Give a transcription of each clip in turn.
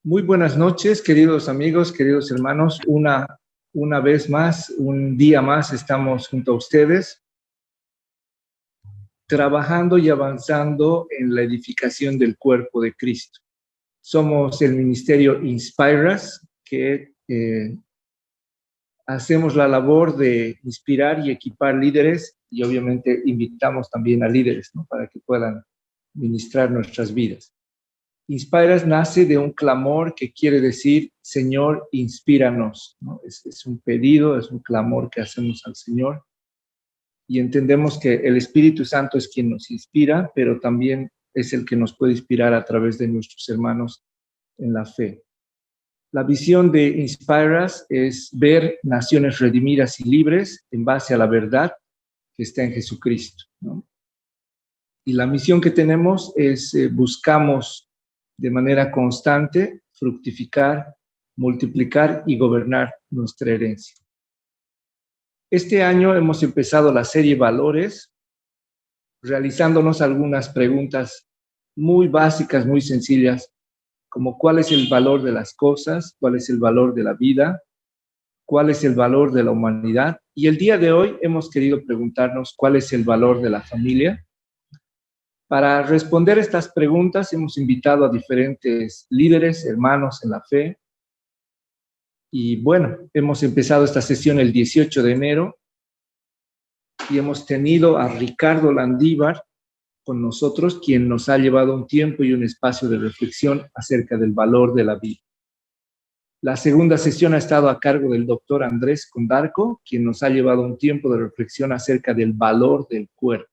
Muy buenas noches, queridos amigos, queridos hermanos. Una vez más, un día más, estamos junto a ustedes, trabajando y avanzando en la edificación del cuerpo de Cristo. Somos el ministerio Inspiras, que hacemos la labor de inspirar y equipar líderes, y obviamente invitamos también a líderes, ¿no?, para que puedan ministrar nuestras vidas. Inspiras nace de un clamor que quiere decir, Señor, inspíranos, ¿no? Es un pedido, es un clamor que hacemos al Señor. Y entendemos que el Espíritu Santo es quien nos inspira, pero también es el que nos puede inspirar a través de nuestros hermanos en la fe. La visión de Inspiras es ver naciones redimidas y libres en base a la verdad que está en Jesucristo, ¿no? Y la misión que tenemos es buscamos de manera constante fructificar, multiplicar y gobernar nuestra herencia. Este año hemos empezado la serie Valores, realizándonos algunas preguntas muy básicas, muy sencillas, como cuál es el valor de las cosas, cuál es el valor de la vida, cuál es el valor de la humanidad. Y el día de hoy hemos querido preguntarnos cuál es el valor de la familia. Para responder estas preguntas hemos invitado a diferentes líderes, hermanos en la fe. Y bueno, hemos empezado esta sesión el 18 de enero y hemos tenido a Ricardo Landívar con nosotros, quien nos ha llevado un tiempo y un espacio de reflexión acerca del valor de la vida. La segunda sesión ha estado a cargo del doctor Andrés Condarco, quien nos ha llevado un tiempo de reflexión acerca del valor del cuerpo.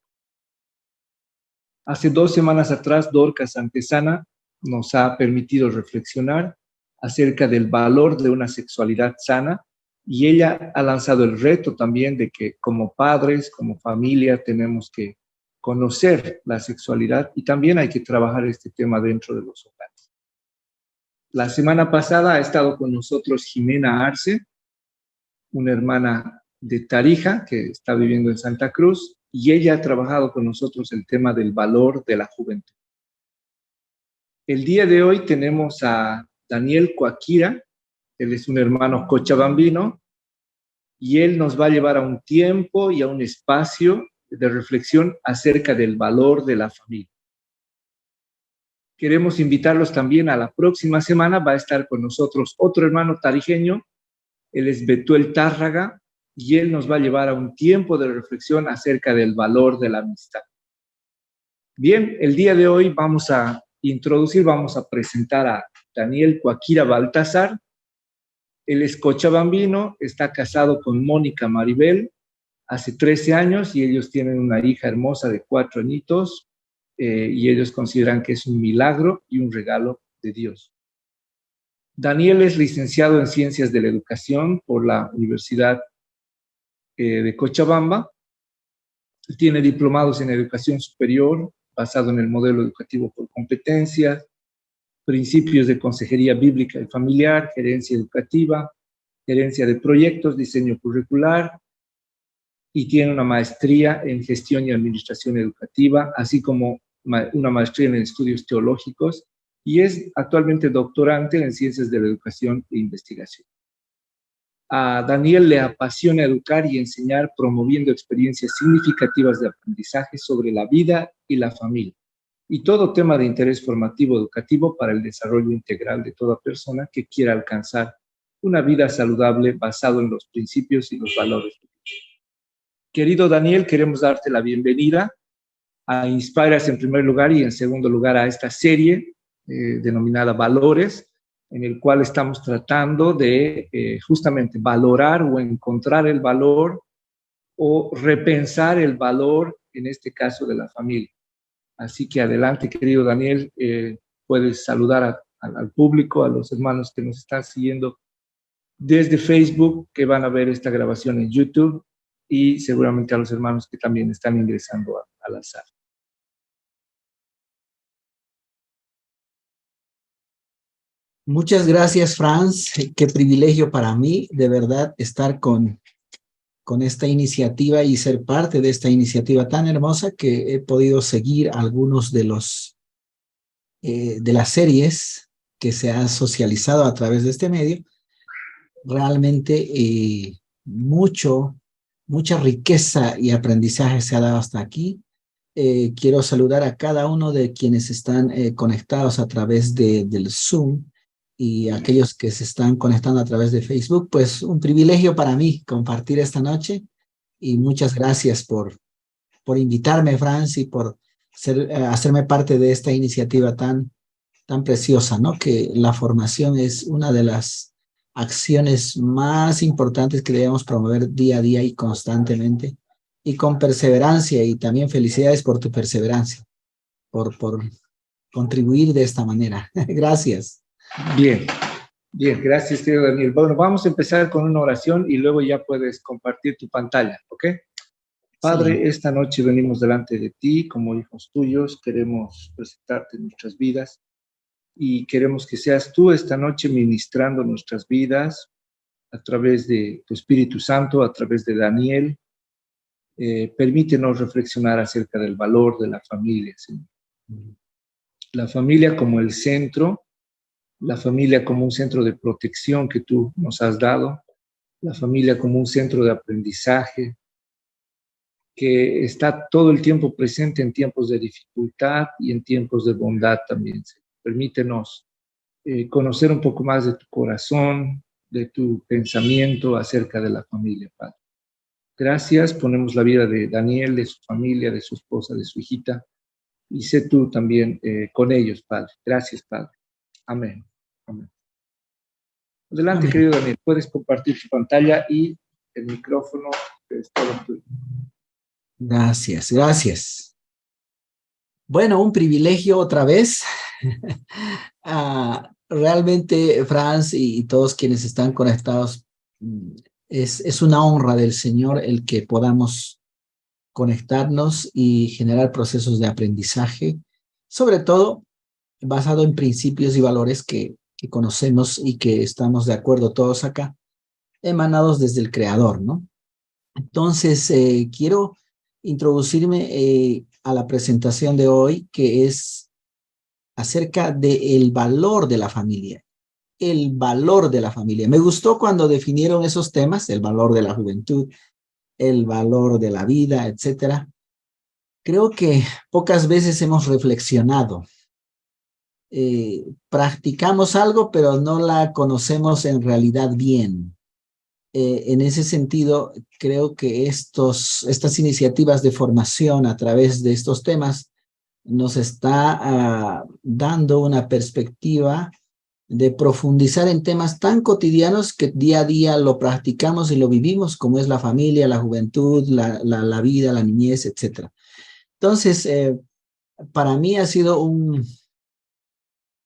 Hace 2 semanas atrás, Dorcas Antesana nos ha permitido reflexionar acerca del valor de una sexualidad sana, y ella ha lanzado el reto también de que como padres, como familia, tenemos que conocer la sexualidad y también hay que trabajar este tema dentro de los hogares. La semana pasada ha estado con nosotros Jimena Arce, una hermana de Tarija que está viviendo en Santa Cruz, y ella ha trabajado con nosotros el tema del valor de la juventud. El día de hoy tenemos a Daniel Coaquira, él es un hermano cochabambino, y él nos va a llevar a un tiempo y a un espacio de reflexión acerca del valor de la familia. Queremos invitarlos también a la próxima semana, va a estar con nosotros otro hermano tarijeño, él es Betuel Tárraga, y él nos va a llevar a un tiempo de reflexión acerca del valor de la amistad. Bien, el día de hoy vamos a presentar a Daniel Coaquira Baltasar. Él es cochabambino, está casado con Mónica Maribel hace 13 años y ellos tienen una hija hermosa de 4 añitos y ellos consideran que es un milagro y un regalo de Dios. Daniel es licenciado en Ciencias de la Educación por la Universidad de Cochabamba. Tiene diplomados en Educación Superior basado en el modelo educativo por competencias, principios de consejería bíblica y familiar, gerencia educativa, gerencia de proyectos, diseño curricular, y tiene una maestría en gestión y administración educativa, así como una maestría en estudios teológicos, y es actualmente doctorante en ciencias de la educación e investigación. A Daniel le apasiona educar y enseñar, promoviendo experiencias significativas de aprendizaje sobre la vida y la familia, y todo tema de interés formativo educativo para el desarrollo integral de toda persona que quiera alcanzar una vida saludable basado en los principios y los valores. Querido Daniel, queremos darte la bienvenida a Inspiras en primer lugar y en segundo lugar a esta serie denominada Valores, en el cual estamos tratando de justamente valorar o encontrar el valor o repensar el valor, en este caso de la familia. Así que adelante, querido Daniel, puedes saludar al público, a los hermanos que nos están siguiendo desde Facebook, que van a ver esta grabación en YouTube, y seguramente a los hermanos que también están ingresando a la sala. Muchas gracias, Franz. Qué privilegio para mí, de verdad, estar con esta iniciativa y ser parte de esta iniciativa tan hermosa que he podido seguir algunos de las series que se ha socializado a través de este medio, realmente mucha riqueza y aprendizaje se ha dado hasta aquí. Quiero saludar a cada uno de quienes están conectados a través del Zoom y aquellos que se están conectando a través de Facebook. Pues un privilegio para mí compartir esta noche y muchas gracias por invitarme, Franz, y por hacerme parte de esta iniciativa tan preciosa, ¿no? Que la formación es una de las acciones más importantes que debemos promover día a día y constantemente, y con perseverancia, y también felicidades por tu perseverancia, por contribuir de esta manera. Gracias. Bien, bien, gracias, querido Daniel. Bueno, vamos a empezar con una oración y luego ya puedes compartir tu pantalla, ¿ok? Padre, sí. Esta noche venimos delante de ti como hijos tuyos, queremos presentarte nuestras vidas y queremos que seas tú esta noche ministrando nuestras vidas a través de tu Espíritu Santo, a través de Daniel. Permítenos reflexionar acerca del valor de la familia, Señor. La familia como el centro, la familia como un centro de protección que tú nos has dado, la familia como un centro de aprendizaje, que está todo el tiempo presente en tiempos de dificultad y en tiempos de bondad también. Permítenos conocer un poco más de tu corazón, de tu pensamiento acerca de la familia, Padre. Gracias, ponemos la vida de Daniel, de su familia, de su esposa, de su hijita, y sé tú también con ellos, Padre. Gracias, Padre. Amén. Amén. Adelante, amén. Querido Daniel, puedes compartir tu pantalla y el micrófono es todo tuyo. Gracias, gracias. Bueno, un privilegio otra vez. Realmente, Franz y todos quienes están conectados, es una honra del Señor el que podamos conectarnos y generar procesos de aprendizaje, sobre todo basado en principios y valores que conocemos y que estamos de acuerdo todos acá, emanados desde el Creador, ¿no? Entonces, quiero introducirme a la presentación de hoy, que es acerca del valor de la familia. El valor de la familia. Me gustó cuando definieron esos temas, el valor de la juventud, el valor de la vida, etcétera. Creo que pocas veces hemos reflexionado. Practicamos algo, pero no la conocemos en realidad bien. En ese sentido, creo que estas iniciativas de formación a través de estos temas nos está dando una perspectiva de profundizar en temas tan cotidianos que día a día lo practicamos y lo vivimos, como es la familia, la juventud, la vida, la niñez, etc. Entonces, para mí ha sido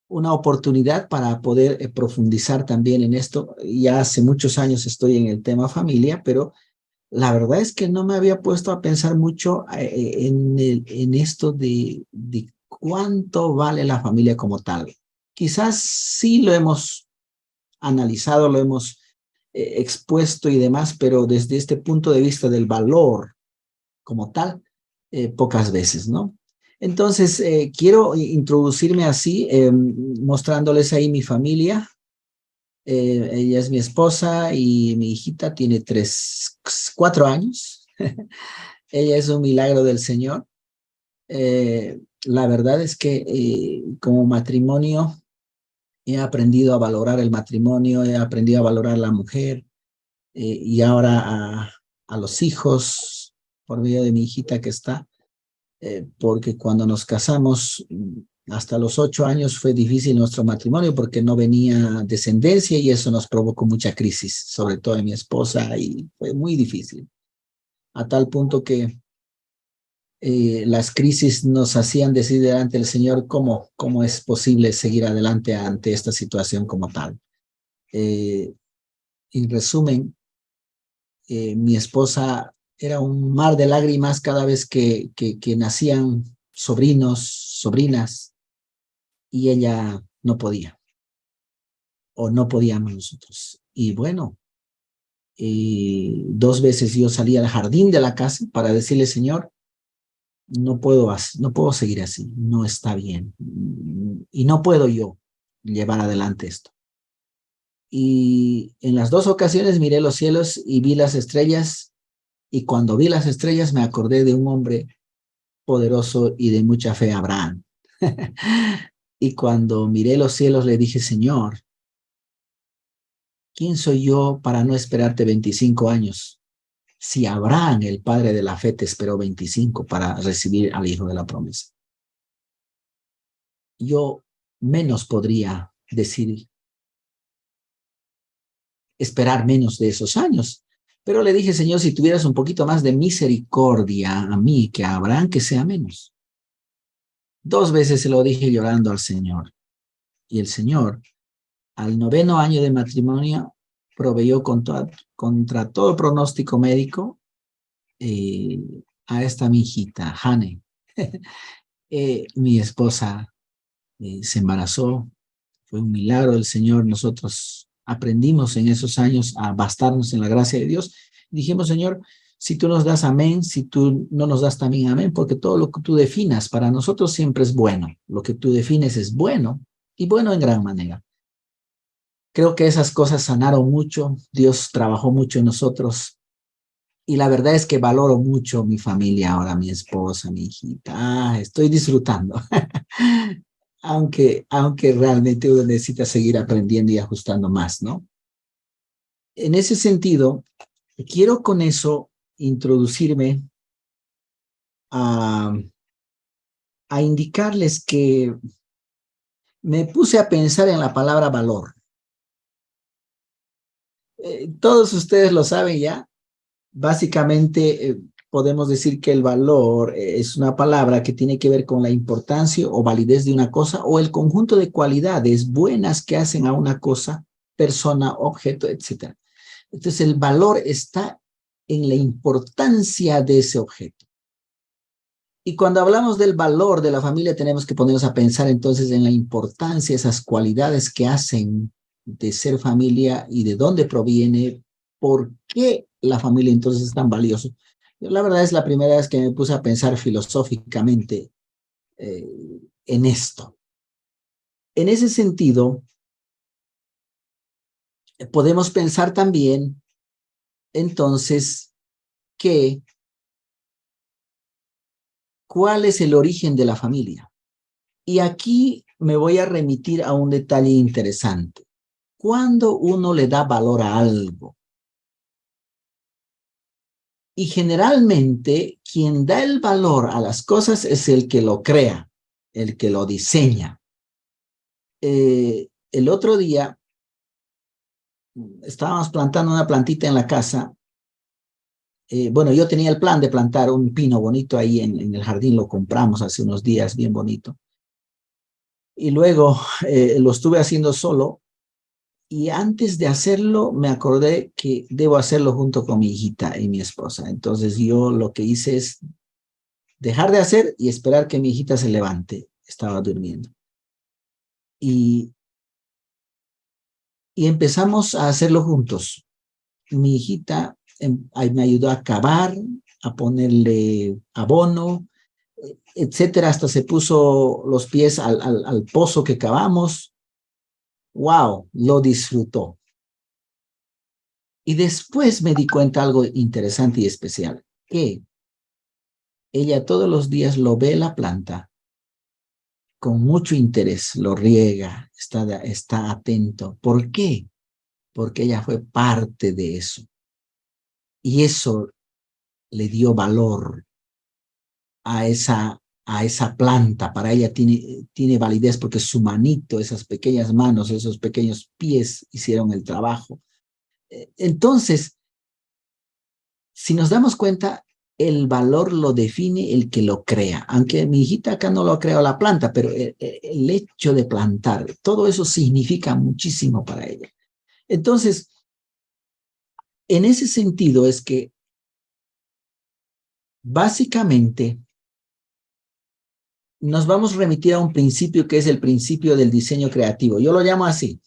una oportunidad para poder profundizar también en esto. Ya hace muchos años estoy en el tema familia, pero la verdad es que no me había puesto a pensar mucho en esto de cuánto vale la familia como tal. Quizás sí lo hemos analizado, lo hemos expuesto y demás, pero desde este punto de vista del valor como tal, pocas veces, ¿no? Entonces, quiero introducirme así, mostrándoles ahí mi familia. Ella es mi esposa y mi hijita tiene 4 años. Ella es un milagro del Señor. La verdad es que como matrimonio he aprendido a valorar el matrimonio, he aprendido a valorar a la mujer y ahora a los hijos por medio de mi hijita que está, porque cuando nos casamos hasta los 8 años fue difícil nuestro matrimonio porque no venía descendencia y eso nos provocó mucha crisis, sobre todo en mi esposa, y fue muy difícil, a tal punto que las crisis nos hacían decir delante del Señor cómo es posible seguir adelante ante esta situación como tal. En resumen, mi esposa era un mar de lágrimas cada vez que nacían sobrinos, sobrinas, y ella no podía, o no podíamos nosotros. Y bueno, 2 veces yo salí al jardín de la casa para decirle, Señor, no puedo seguir así, no está bien. Y no puedo yo. llevar adelante esto. Y en las dos ocasiones miré los cielos y vi las estrellas, y cuando vi las estrellas me acordé de un hombre poderoso y de mucha fe, Abraham. Y cuando miré los cielos le dije, Señor, ¿quién soy yo para no esperarte 25 años? Si Abraham, el padre de la fe, te esperó 25 para recibir al hijo de la promesa. Yo menos podría decir, esperar menos de esos años. Pero le dije, Señor, si tuvieras un poquito más de misericordia a mí que a Abraham, que sea menos. 2 veces se lo dije llorando al Señor. Y el Señor, al 9º año de matrimonio, proveyó contra todo pronóstico médico a esta mi hijita, Hane. Mi esposa se embarazó. Fue un milagro del Señor. Nosotros aprendimos en esos años a bastarnos en la gracia de Dios. Dijimos, Señor, si tú nos das amén, si tú no nos das también amén, porque todo lo que tú definas para nosotros siempre es bueno. Lo que tú defines es bueno, y bueno en gran manera. Creo que esas cosas sanaron mucho. Dios trabajó mucho en nosotros. Y la verdad es que valoro mucho mi familia ahora, mi esposa, mi hijita. Estoy disfrutando. aunque realmente uno necesita seguir aprendiendo y ajustando más, ¿no? En ese sentido, quiero con eso introducirme a, a indicarles que me puse a pensar en la palabra valor. Todos ustedes lo saben ya. Básicamente, podemos decir que el valor es una palabra que tiene que ver con la importancia o validez de una cosa o el conjunto de cualidades buenas que hacen a una cosa, persona, objeto, etc. Entonces, el valor está en la importancia de ese objeto. Y cuando hablamos del valor de la familia, tenemos que ponernos a pensar entonces en la importancia, esas cualidades que hacen de ser familia y de dónde proviene, por qué la familia entonces es tan valiosa. Yo, la verdad, es la primera vez que me puse a pensar filosóficamente en esto. En ese sentido, podemos pensar también entonces que ¿cuál es el origen de la familia? Y aquí me voy a remitir a un detalle interesante. Cuando uno le da valor a algo, y generalmente quien da el valor a las cosas es el que lo crea, el que lo diseña. El otro día estábamos plantando una plantita en la casa. Bueno, yo tenía el plan de plantar un pino bonito ahí en el jardín, lo compramos hace unos días, bien bonito. Y luego lo estuve haciendo solo. Y antes de hacerlo, me acordé que debo hacerlo junto con mi hijita y mi esposa. Entonces yo lo que hice es dejar de hacer y esperar que mi hijita se levante. Estaba durmiendo. Y empezamos a hacerlo juntos. Mi hijita me ayudó a cavar, a ponerle abono, etcétera. Hasta se puso los pies al pozo que cavamos. ¡Wow! Lo disfrutó. Y después me di cuenta algo interesante y especial, que ella todos los días lo ve la planta con mucho interés, lo riega, está atento. ¿Por qué? Porque ella fue parte de eso. Y eso le dio valor a esa planta. Para ella tiene validez porque su manito, esas pequeñas manos, esos pequeños pies hicieron el trabajo. Entonces, si nos damos cuenta, el valor lo define el que lo crea. Aunque mi hijita acá no lo ha creado la planta, pero el hecho de plantar, todo eso significa muchísimo para ella. Entonces, en ese sentido es que básicamente nos vamos a remitir a un principio que es el principio del diseño creativo. Yo lo llamo así,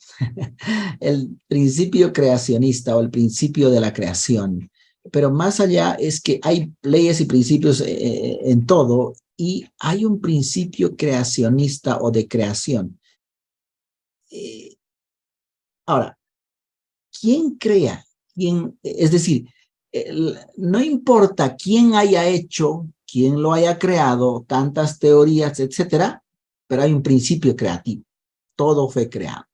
el principio creacionista o el principio de la creación. Pero más allá es que hay leyes y principios en todo, y hay un principio creacionista o de creación. Ahora, ¿quién crea? Es decir, no importa quién haya hecho, quién lo haya creado, tantas teorías, etcétera, pero hay un principio creativo. Todo fue creado.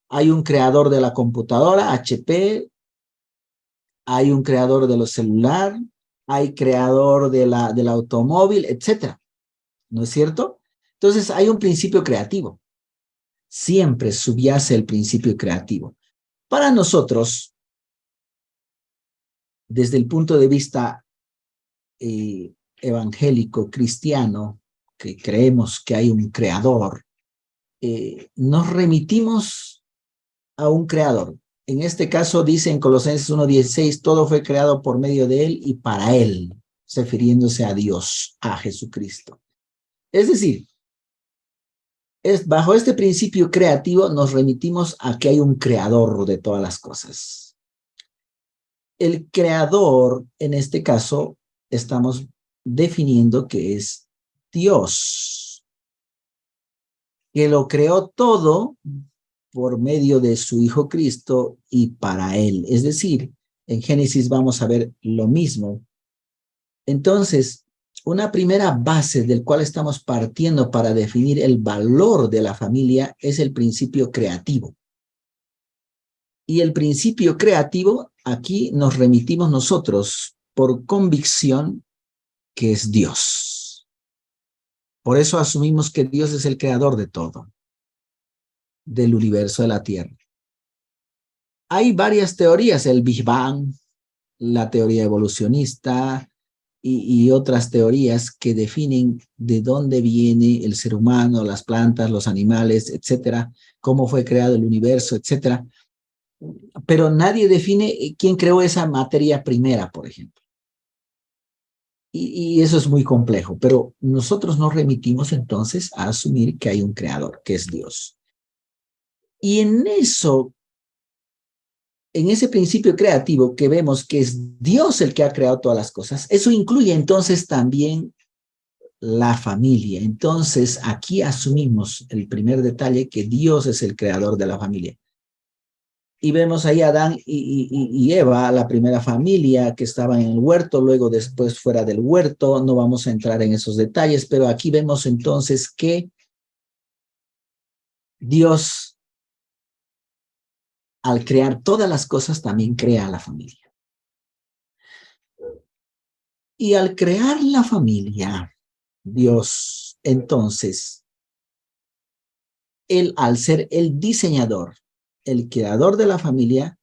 Hay un creador de la computadora, HP, hay un creador de los celulares, hay creador del automóvil, etcétera. ¿No es cierto? Entonces hay un principio creativo. Siempre subyace el principio creativo. Para nosotros, desde el punto de vista evangélico, cristiano, que creemos que hay un creador, nos remitimos a un creador. En este caso dice en Colosenses 1:16, todo fue creado por medio de él y para él, refiriéndose a Dios, a Jesucristo. Es decir, bajo este principio creativo nos remitimos a que hay un creador de todas las cosas. El creador, en este caso, estamos definiendo que es Dios, que lo creó todo por medio de su Hijo Cristo y para Él. Es decir, en Génesis vamos a ver lo mismo. Entonces, una primera base del cual estamos partiendo para definir el valor de la familia es el principio creativo. Y el principio creativo, aquí nos remitimos nosotros por convicción que es Dios. Por eso asumimos que Dios es el creador de todo, del universo, de la Tierra. Hay varias teorías, el Big Bang, la teoría evolucionista y otras teorías que definen de dónde viene el ser humano, las plantas, los animales, etcétera, cómo fue creado el universo, etcétera. Pero nadie define quién creó esa materia primera, por ejemplo. Y eso es muy complejo, pero nosotros nos remitimos entonces a asumir que hay un creador, que es Dios. Y en eso, en ese principio creativo que vemos que es Dios el que ha creado todas las cosas, eso incluye entonces también la familia. Entonces, aquí asumimos el primer detalle, que Dios es el creador de la familia. Y vemos ahí a Adán y Eva, la primera familia que estaba en el huerto, luego después fuera del huerto. No vamos a entrar en esos detalles, pero aquí vemos entonces que Dios, al crear todas las cosas, también crea a la familia. Y al crear la familia, Dios, entonces, él, al ser el diseñador, el creador de la familia,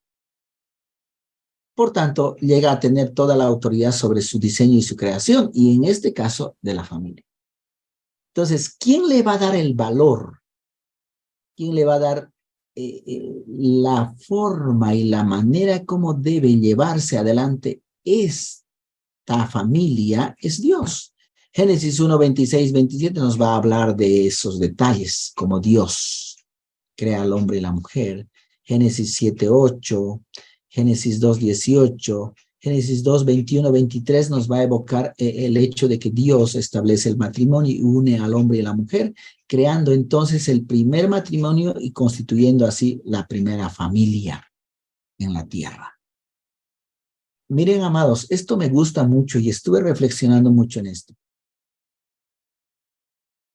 por tanto, llega a tener toda la autoridad sobre su diseño y su creación, y en este caso, de la familia. Entonces, ¿quién le va a dar el valor? ¿Quién le va a dar la forma y la manera como debe llevarse adelante esta familia? Es Dios. Génesis 1, 26, 27 nos va a hablar de esos detalles, como Dios crea al hombre y la mujer. Génesis 7, 8, Génesis 2, 18, Génesis 2, 21, 23 nos va a evocar el hecho de que Dios establece el matrimonio y une al hombre y a la mujer, creando entonces el primer matrimonio y constituyendo así la primera familia en la tierra. Miren, amados, esto me gusta mucho y estuve reflexionando mucho en esto.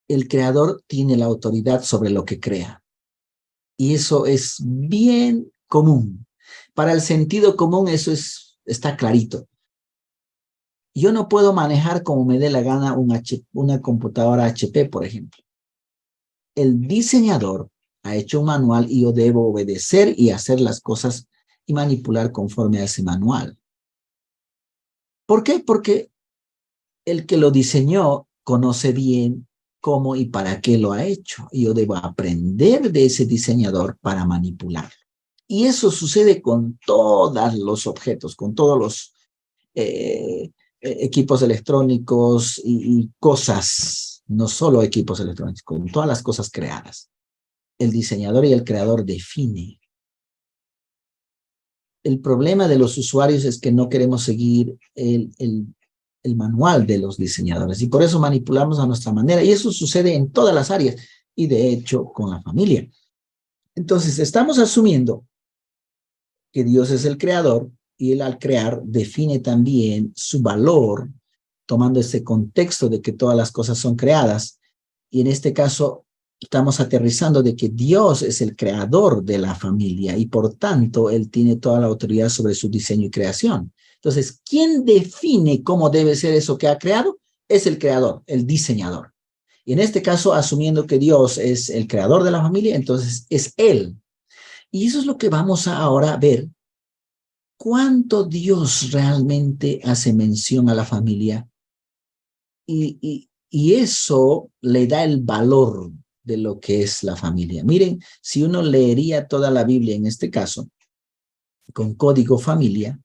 El creador tiene la autoridad sobre lo que crea. Y eso es bien común. Para el sentido común eso está clarito. Yo no puedo manejar como me dé la gana una computadora HP, por ejemplo. El diseñador ha hecho un manual y yo debo obedecer y hacer las cosas y manipular conforme a ese manual. ¿Por qué? Porque el que lo diseñó conoce bien cómo y para qué lo ha hecho. Y yo debo aprender de ese diseñador para manipularlo. Y eso sucede con todos los objetos, con todos los equipos electrónicos y cosas, no solo equipos electrónicos, con todas las cosas creadas. El diseñador y el creador define. El problema de los usuarios es que no queremos seguir el manual de los diseñadores y por eso manipulamos a nuestra manera. Y eso sucede en todas las áreas y de hecho con la familia. Entonces, estamos asumiendo que Dios es el creador y él al crear define también su valor, tomando ese contexto de que todas las cosas son creadas. Y en este caso, estamos aterrizando de que Dios es el creador de la familia y por tanto, él tiene toda la autoridad sobre su diseño y creación. Entonces, ¿quién define cómo debe ser eso que ha creado? Es el creador, el diseñador. Y en este caso, asumiendo que Dios es el creador de la familia, entonces es él. Y eso es lo que vamos a ahora ver. ¿Cuánto Dios realmente hace mención a la familia? Y eso le da el valor de lo que es la familia. Miren, si uno leería toda la Biblia en este caso, con código familia,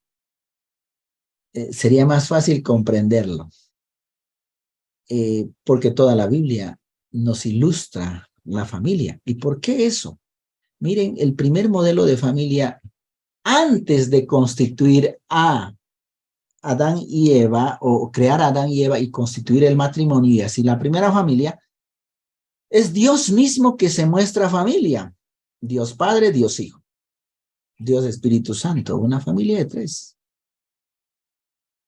sería más fácil comprenderlo, porque toda la Biblia nos ilustra la familia. ¿Y por qué eso? Miren, el primer modelo de familia antes de constituir a Adán y Eva, o crear a Adán y Eva y constituir el matrimonio y así la primera familia, es Dios mismo que se muestra familia. Dios Padre, Dios Hijo, Dios Espíritu Santo, una familia de tres.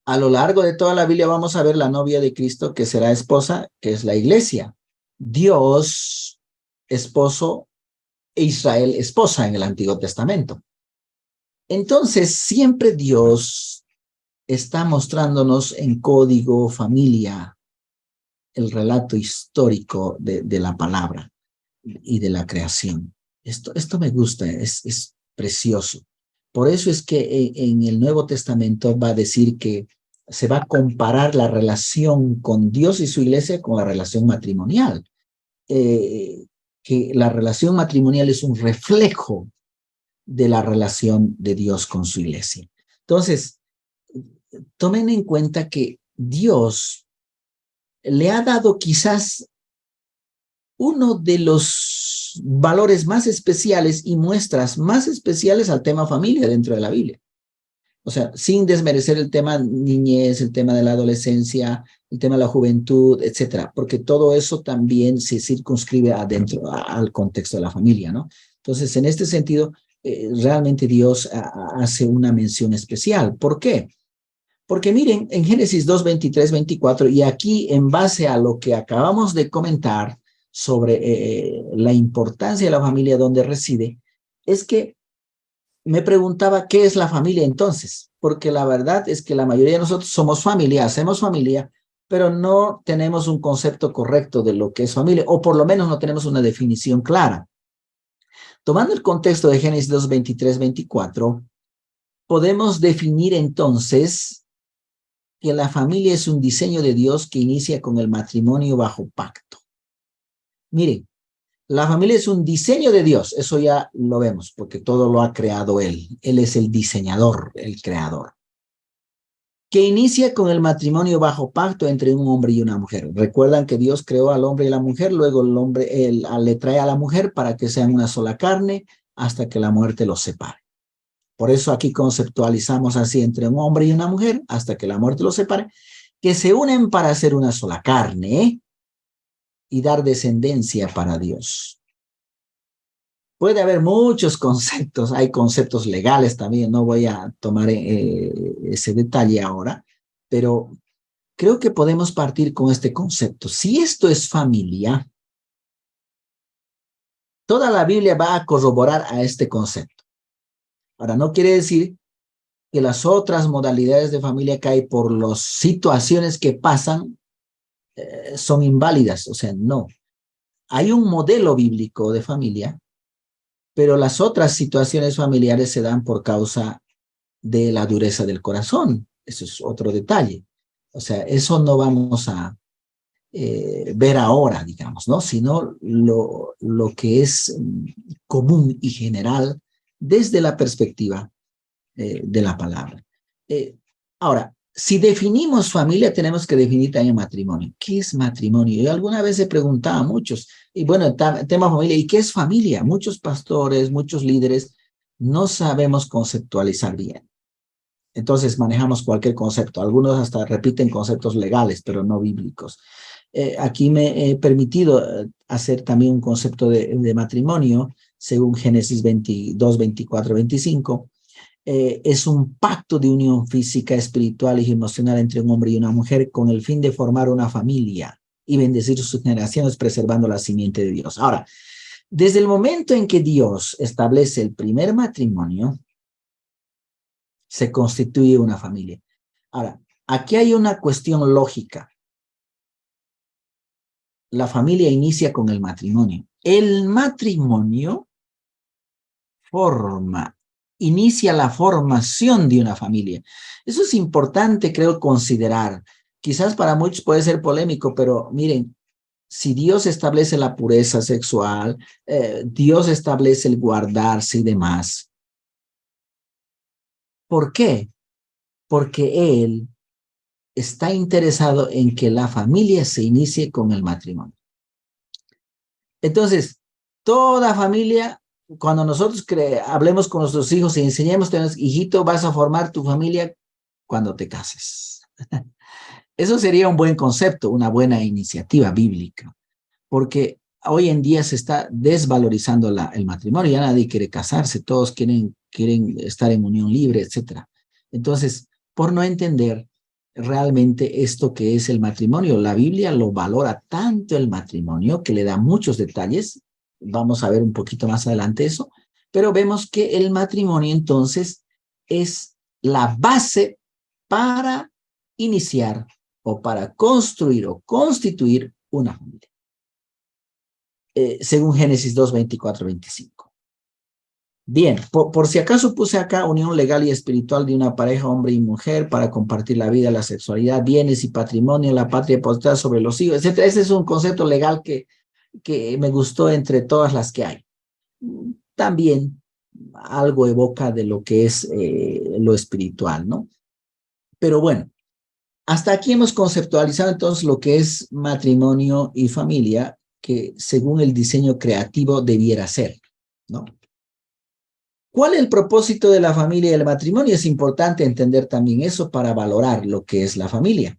A lo largo de toda la Biblia vamos a ver la novia de Cristo que será esposa, que es la iglesia. Dios, esposo, e Israel, esposa en el Antiguo Testamento. Entonces, siempre Dios está mostrándonos en código familia el relato histórico de la palabra y de la creación. Esto me gusta, es precioso. Por eso es que en el Nuevo Testamento va a decir que se va a comparar la relación con Dios y su iglesia con la relación matrimonial. Que la relación matrimonial es un reflejo de la relación de Dios con su iglesia. Entonces, tomen en cuenta que Dios le ha dado quizás uno de los valores más especiales y muestras más especiales al tema familia dentro de la Biblia. O sea, sin desmerecer el tema niñez, el tema de la adolescencia, el tema de la juventud, etcétera, porque todo eso también se circunscribe adentro, al contexto de la familia, ¿no? Entonces, en este sentido, realmente Dios hace una mención especial. ¿Por qué? Porque miren, en Génesis 2, 23, 24, y aquí en base a lo que acabamos de comentar sobre la importancia de la familia donde reside, es que me preguntaba qué es la familia entonces, porque la verdad es que la mayoría de nosotros somos familia, hacemos familia, pero no tenemos un concepto correcto de lo que es familia, o por lo menos no tenemos una definición clara. Tomando el contexto de Génesis 2, 23, 24, podemos definir entonces que la familia es un diseño de Dios que inicia con el matrimonio bajo pacto. Miren, la familia es un diseño de Dios, eso ya lo vemos, porque todo lo ha creado Él. Él es el diseñador, el creador. Que inicia con el matrimonio bajo pacto entre un hombre y una mujer. Recuerdan que Dios creó al hombre y la mujer, luego el hombre le trae a la mujer para que sean una sola carne hasta que la muerte los separe. Por eso aquí conceptualizamos así entre un hombre y una mujer hasta que la muerte los separe, que se unen para hacer una sola carne y dar descendencia para Dios. Puede haber muchos conceptos, hay conceptos legales también, no voy a tomar ese detalle ahora, pero creo que podemos partir con este concepto. Si esto es familia, toda la Biblia va a corroborar a este concepto. Ahora, no quiere decir que las otras modalidades de familia que hay por las situaciones que pasan son inválidas, o sea, no. Hay un modelo bíblico de familia, pero las otras situaciones familiares se dan por causa de la dureza del corazón. Eso es otro detalle. O sea, eso no vamos a ver ahora, digamos, ¿no? Sino lo que es común y general desde la perspectiva de la palabra. Ahora, si definimos familia, tenemos que definir también matrimonio. ¿Qué es matrimonio? Yo alguna vez he preguntado a muchos, y bueno, el tema familia, ¿y qué es familia? Muchos pastores, muchos líderes no sabemos conceptualizar bien. Entonces manejamos cualquier concepto. Algunos hasta repiten conceptos legales, pero no bíblicos. Aquí me he permitido hacer también un concepto de matrimonio según Génesis 22, 24, 25. Es un pacto de unión física, espiritual y emocional entre un hombre y una mujer con el fin de formar una familia y bendecir sus generaciones preservando la simiente de Dios. Ahora, desde el momento en que Dios establece el primer matrimonio, se constituye una familia. Ahora, aquí hay una cuestión lógica. La familia inicia con el matrimonio. El matrimonio inicia la formación de una familia. Eso es importante, creo, considerar. Quizás para muchos puede ser polémico, pero miren, si Dios establece la pureza sexual, Dios establece el guardarse y demás. ¿Por qué? Porque Él está interesado en que la familia se inicie con el matrimonio. Entonces, toda familia, cuando nosotros hablemos con nuestros hijos y enseñemos, hijito, vas a formar tu familia cuando te cases. Eso sería un buen concepto, una buena iniciativa bíblica, porque hoy en día se está desvalorizando el matrimonio, ya nadie quiere casarse, todos quieren estar en unión libre, etc. Entonces, por no entender realmente esto que es el matrimonio, la Biblia lo valora tanto el matrimonio que le da muchos detalles, vamos a ver un poquito más adelante eso, pero vemos que el matrimonio entonces es la base para iniciar o para construir o constituir una familia. Según Génesis 2, 24, 25. Bien, por si acaso puse acá unión legal y espiritual de una pareja, hombre y mujer, para compartir la vida, la sexualidad, bienes y patrimonio, la patria potestad sobre los hijos, etc. Ese es un concepto legal que me gustó entre todas las que hay. También algo evoca de lo que es lo espiritual, ¿no? Pero bueno, hasta aquí hemos conceptualizado entonces lo que es matrimonio y familia, que según el diseño creativo debiera ser, ¿no? ¿Cuál es el propósito de la familia y el matrimonio? Es importante entender también eso para valorar lo que es la familia.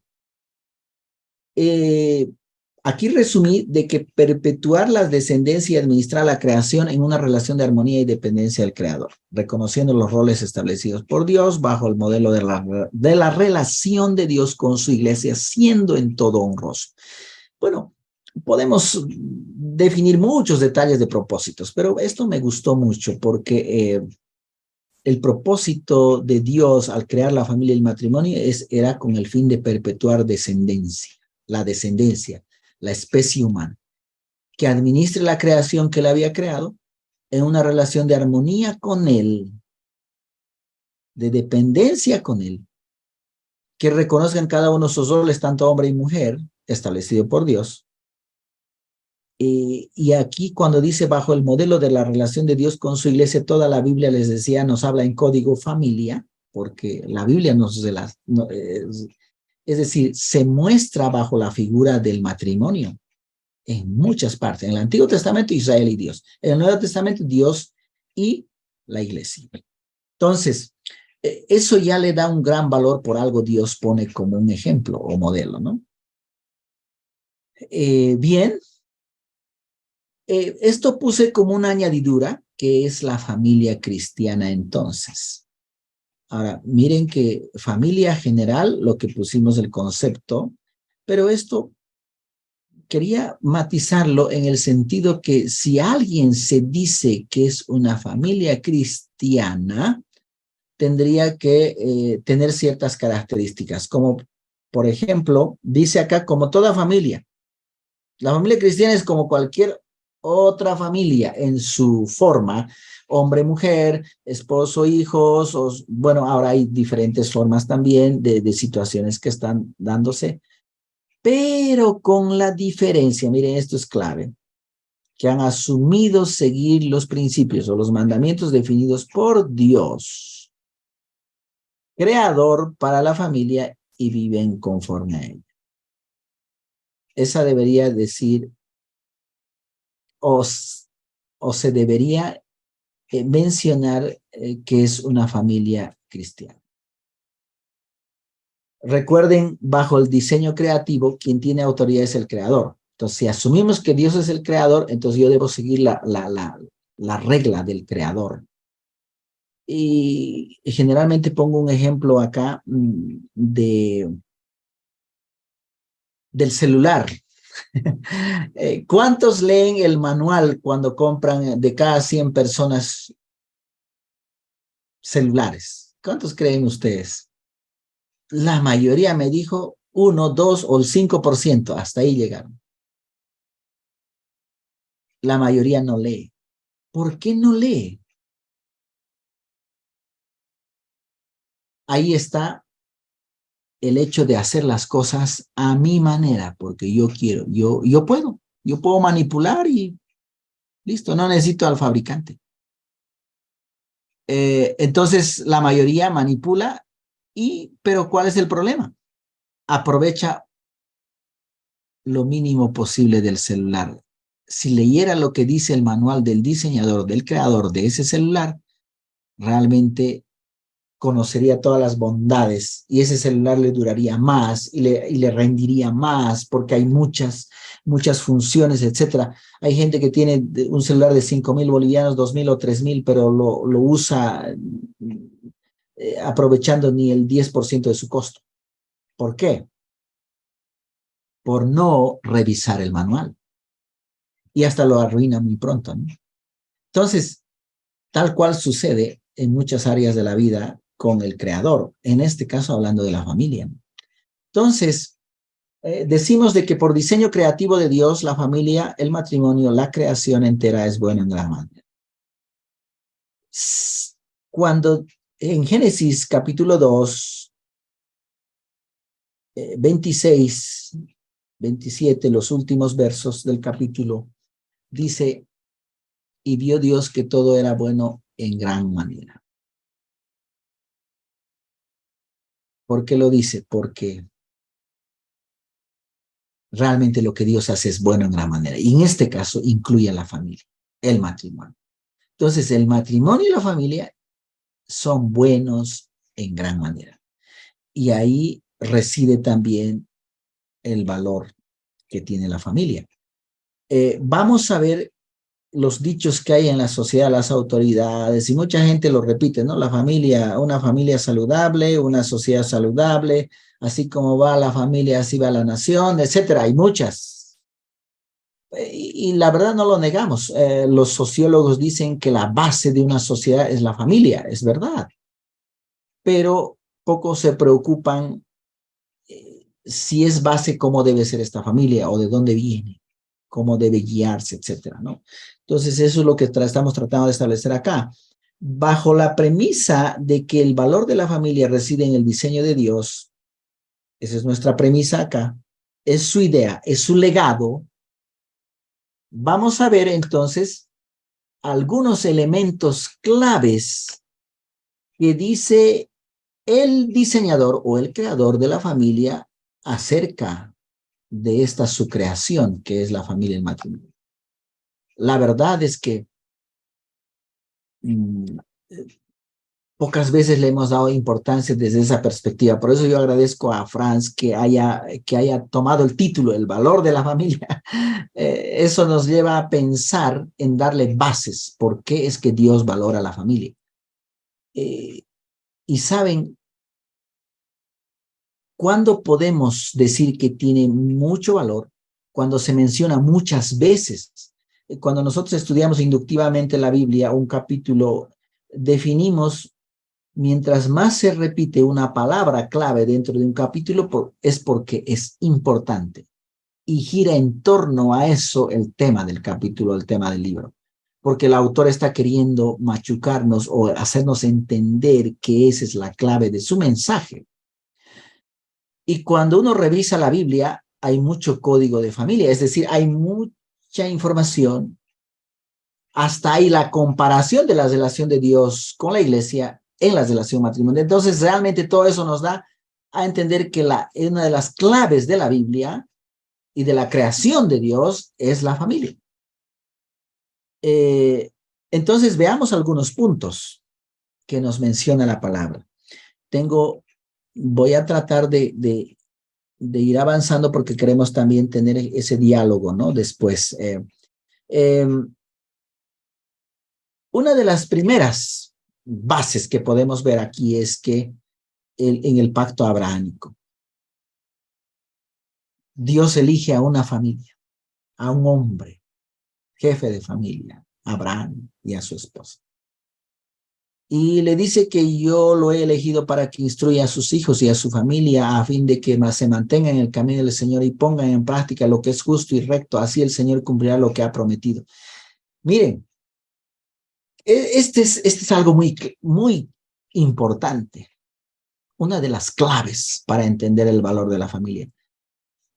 Aquí resumí de que perpetuar la descendencia y administrar la creación en una relación de armonía y dependencia del Creador, reconociendo los roles establecidos por Dios bajo el modelo de la relación de Dios con su iglesia, siendo en todo honroso. Bueno, podemos definir muchos detalles de propósitos, pero esto me gustó mucho porque el propósito de Dios al crear la familia y el matrimonio era con el fin de perpetuar la descendencia, la especie humana, que administre la creación que él había creado en una relación de armonía con él, de dependencia con él, que reconozcan cada uno sus roles, tanto hombre y mujer, establecido por Dios. Y aquí cuando dice bajo el modelo de la relación de Dios con su iglesia, toda la Biblia, les decía, nos habla en código familia, porque la Biblia es decir, se muestra bajo la figura del matrimonio en muchas partes. En el Antiguo Testamento, Israel y Dios. En el Nuevo Testamento, Dios y la iglesia. Entonces, eso ya le da un gran valor, por algo Dios pone como un ejemplo o modelo, ¿no? Bien. Esto puse como una añadidura, que es la familia cristiana entonces. Ahora, miren que familia general, lo que pusimos el concepto, pero esto quería matizarlo en el sentido que si alguien se dice que es una familia cristiana, tendría que tener ciertas características, como por ejemplo, dice acá, como toda familia. La familia cristiana es como cualquier otra familia en su forma, hombre, mujer, esposo, hijos, bueno, ahora hay diferentes formas también de situaciones que están dándose, pero con la diferencia, miren, esto es clave, que han asumido seguir los principios o los mandamientos definidos por Dios, creador para la familia, y viven conforme a ella. Esa debería decir, o se debería mencionar que es una familia cristiana. Recuerden, bajo el diseño creativo, quien tiene autoridad es el creador. Entonces, si asumimos que Dios es el creador, entonces yo debo seguir la la regla del creador. Y generalmente pongo un ejemplo acá del celular. ¿Cuántos leen el manual cuando compran de cada 100 personas celulares? ¿Cuántos creen ustedes? La mayoría me dijo 1, 2 o el 5%, hasta ahí llegaron. La mayoría no lee. ¿Por qué no lee? Ahí está el hecho de hacer las cosas a mi manera, porque yo quiero, yo puedo manipular y listo, no necesito al fabricante. Entonces, la mayoría manipula, pero ¿cuál es el problema? Aprovecha lo mínimo posible del celular. Si leyera lo que dice el manual del diseñador, del creador de ese celular, realmente conocería todas las bondades y ese celular le duraría más y le rendiría más porque hay muchas funciones, etcétera. Hay gente que tiene un celular de 5,000 bolivianos, 2,000 o 3,000, pero lo usa aprovechando ni el 10% de su costo. ¿Por qué? Por no revisar el manual. Y hasta lo arruina muy pronto, ¿no? Entonces, tal cual sucede en muchas áreas de la vida con el creador, en este caso hablando de la familia. Entonces, decimos de que por diseño creativo de Dios, la familia, el matrimonio, la creación entera es buena en gran manera. Cuando en Génesis capítulo 2, 26, 27, los últimos versos del capítulo, dice, y vio Dios que todo era bueno en gran manera. ¿Por qué lo dice? Porque realmente lo que Dios hace es bueno en gran manera. Y en este caso incluye a la familia, el matrimonio. Entonces, el matrimonio y la familia son buenos en gran manera. Y ahí reside también el valor que tiene la familia. Vamos a ver los dichos que hay en la sociedad, las autoridades, y mucha gente lo repite, ¿no? La familia, una familia saludable, una sociedad saludable, así como va la familia, así va la nación, etcétera. Hay muchas. Y la verdad no lo negamos. Los sociólogos dicen que la base de una sociedad es la familia, es verdad. Pero pocos se preocupan si es base, cómo debe ser esta familia o de dónde viene, cómo debe guiarse, etcétera, ¿no? Entonces, eso es lo que estamos tratando de establecer acá. Bajo la premisa de que el valor de la familia reside en el diseño de Dios, esa es nuestra premisa acá, es su idea, es su legado. Vamos a ver entonces algunos elementos claves que dice el diseñador o el creador de la familia acerca de esta su creación, que es la familia y el matrimonio. La verdad es que pocas veces le hemos dado importancia desde esa perspectiva. Por eso yo agradezco a Franz que haya tomado el título, El valor de la familia. Eso nos lleva a pensar en darle bases. ¿Por qué es que Dios valora la familia? Y saben, ¿cuándo podemos decir que tiene mucho valor? Cuando se menciona muchas veces. Cuando nosotros estudiamos inductivamente la Biblia, un capítulo, definimos, mientras más se repite una palabra clave dentro de un capítulo, es porque es importante. Y gira en torno a eso el tema del capítulo, el tema del libro. Porque el autor está queriendo machucarnos o hacernos entender que esa es la clave de su mensaje. Y cuando uno revisa la Biblia, hay mucho código de familia, es decir, hay mucha información. Hasta ahí la comparación de la relación de Dios con la iglesia en la relación matrimonial. Entonces, realmente todo eso nos da a entender que una de las claves de la Biblia y de la creación de Dios es la familia. Entonces, veamos algunos puntos que nos menciona la palabra. Voy a tratar de ir avanzando porque queremos también tener ese diálogo, ¿no? Después. Una de las primeras bases que podemos ver aquí es que en el pacto abrahámico, Dios elige a una familia, a un hombre, jefe de familia, Abraham, y a su esposa. Y le dice que yo lo he elegido para que instruya a sus hijos y a su familia a fin de que se mantengan en el camino del Señor y pongan en práctica lo que es justo y recto. Así el Señor cumplirá lo que ha prometido. Miren, este es algo muy importante. Una de las claves para entender el valor de la familia.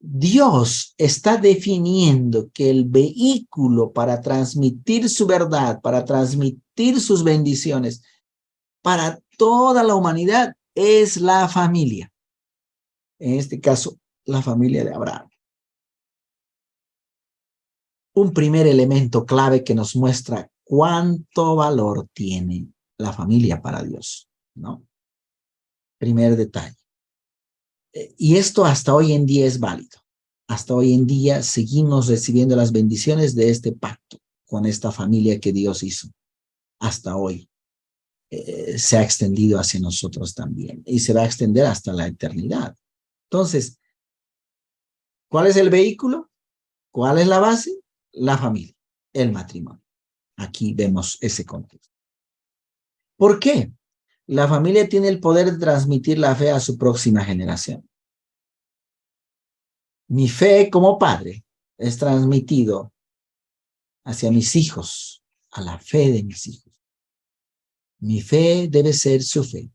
Dios está definiendo que el vehículo para transmitir su verdad, para transmitir sus bendiciones para toda la humanidad es la familia. En este caso, la familia de Abraham. Un primer elemento clave que nos muestra cuánto valor tiene la familia para Dios, ¿no? Primer detalle. Y esto hasta hoy en día es válido. Hasta hoy en día seguimos recibiendo las bendiciones de este pacto con esta familia que Dios hizo. Hasta hoy se ha extendido hacia nosotros también y se va a extender hasta la eternidad. Entonces, ¿cuál es el vehículo? ¿Cuál es la base? La familia, el matrimonio. Aquí vemos ese contexto. ¿Por qué? La familia tiene el poder de transmitir la fe a su próxima generación. Mi fe como padre es transmitido hacia mis hijos, a la fe de mis hijos. Mi fe debe ser su fe.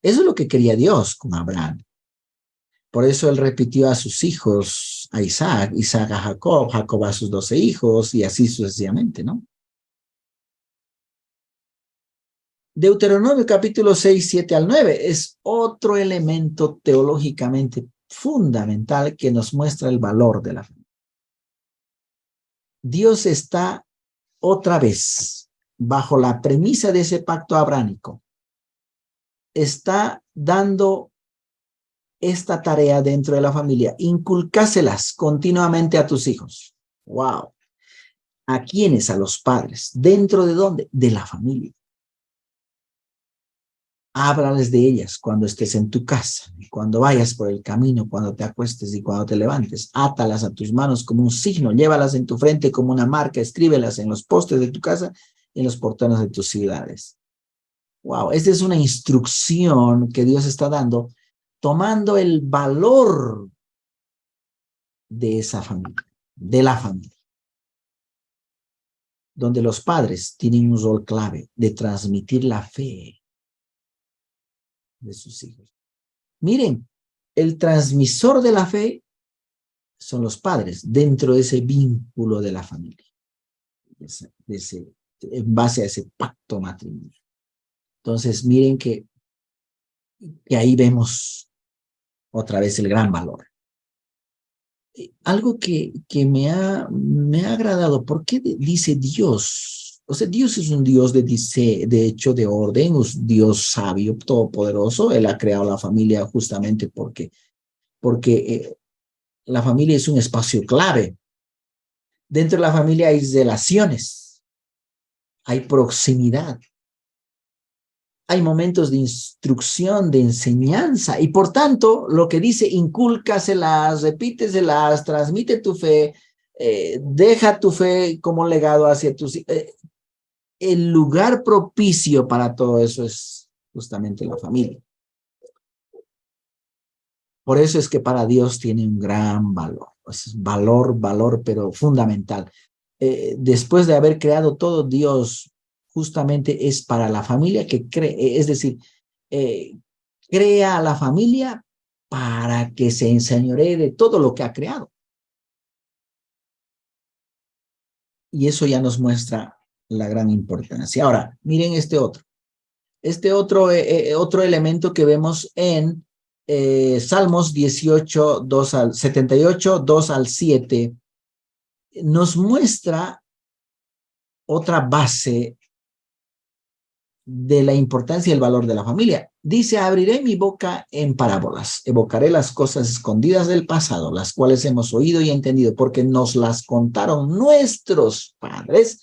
Eso es lo que quería Dios con Abraham. Por eso él repitió a sus hijos, a Isaac, Isaac a Jacob, Jacob a sus 12 hijos y así sucesivamente, ¿no? Deuteronomio capítulo 6, 7 al 9 es otro elemento teológicamente fundamental que nos muestra el valor de la fe. Dios está otra vez bajo la premisa de ese pacto abrámico. Está dando esta tarea dentro de la familia, inculcáselas continuamente a tus hijos. ¡Wow! ¿A quiénes? A los padres. ¿Dentro de dónde? De la familia. Háblales de ellas cuando estés en tu casa, cuando vayas por el camino, cuando te acuestes y cuando te levantes. Átalas a tus manos como un signo, llévalas en tu frente como una marca, escríbelas en los postes de tu casa y en los portones de tus ciudades. ¡Wow! Esta es una instrucción que Dios está dando tomando el valor de esa familia, de la familia, donde los padres tienen un rol clave de transmitir la fe de sus hijos. Miren, el transmisor de la fe son los padres dentro de ese vínculo de la familia, en base a ese pacto matrimonial. Entonces, miren que ahí vemos otra vez el gran valor. Algo que me ha agradado, ¿por qué dice Dios? O sea, Dios es un Dios de hecho de orden, un Dios sabio, todopoderoso. Él ha creado la familia justamente porque la familia es un espacio clave. Dentro de la familia hay relaciones, hay proximidad, hay momentos de instrucción, de enseñanza, y por tanto, lo que dice, incúlcaselas, repíteselas, transmite tu fe, deja tu fe como legado hacia tus hijos. El lugar propicio para todo eso es justamente la familia. Por eso es que para Dios tiene un gran valor. Es valor, pero fundamental. Después de haber creado todo, Dios justamente es para la familia que cree, es decir, crea a la familia para que se enseñoree de todo lo que ha creado. Y eso ya nos muestra la gran importancia. Ahora, miren este otro elemento que vemos en Salmos 18, 78, 2 al 7, nos muestra otra base de la importancia y el valor de la familia. Dice, abriré mi boca en parábolas, evocaré las cosas escondidas del pasado, las cuales hemos oído y entendido, porque nos las contaron nuestros padres,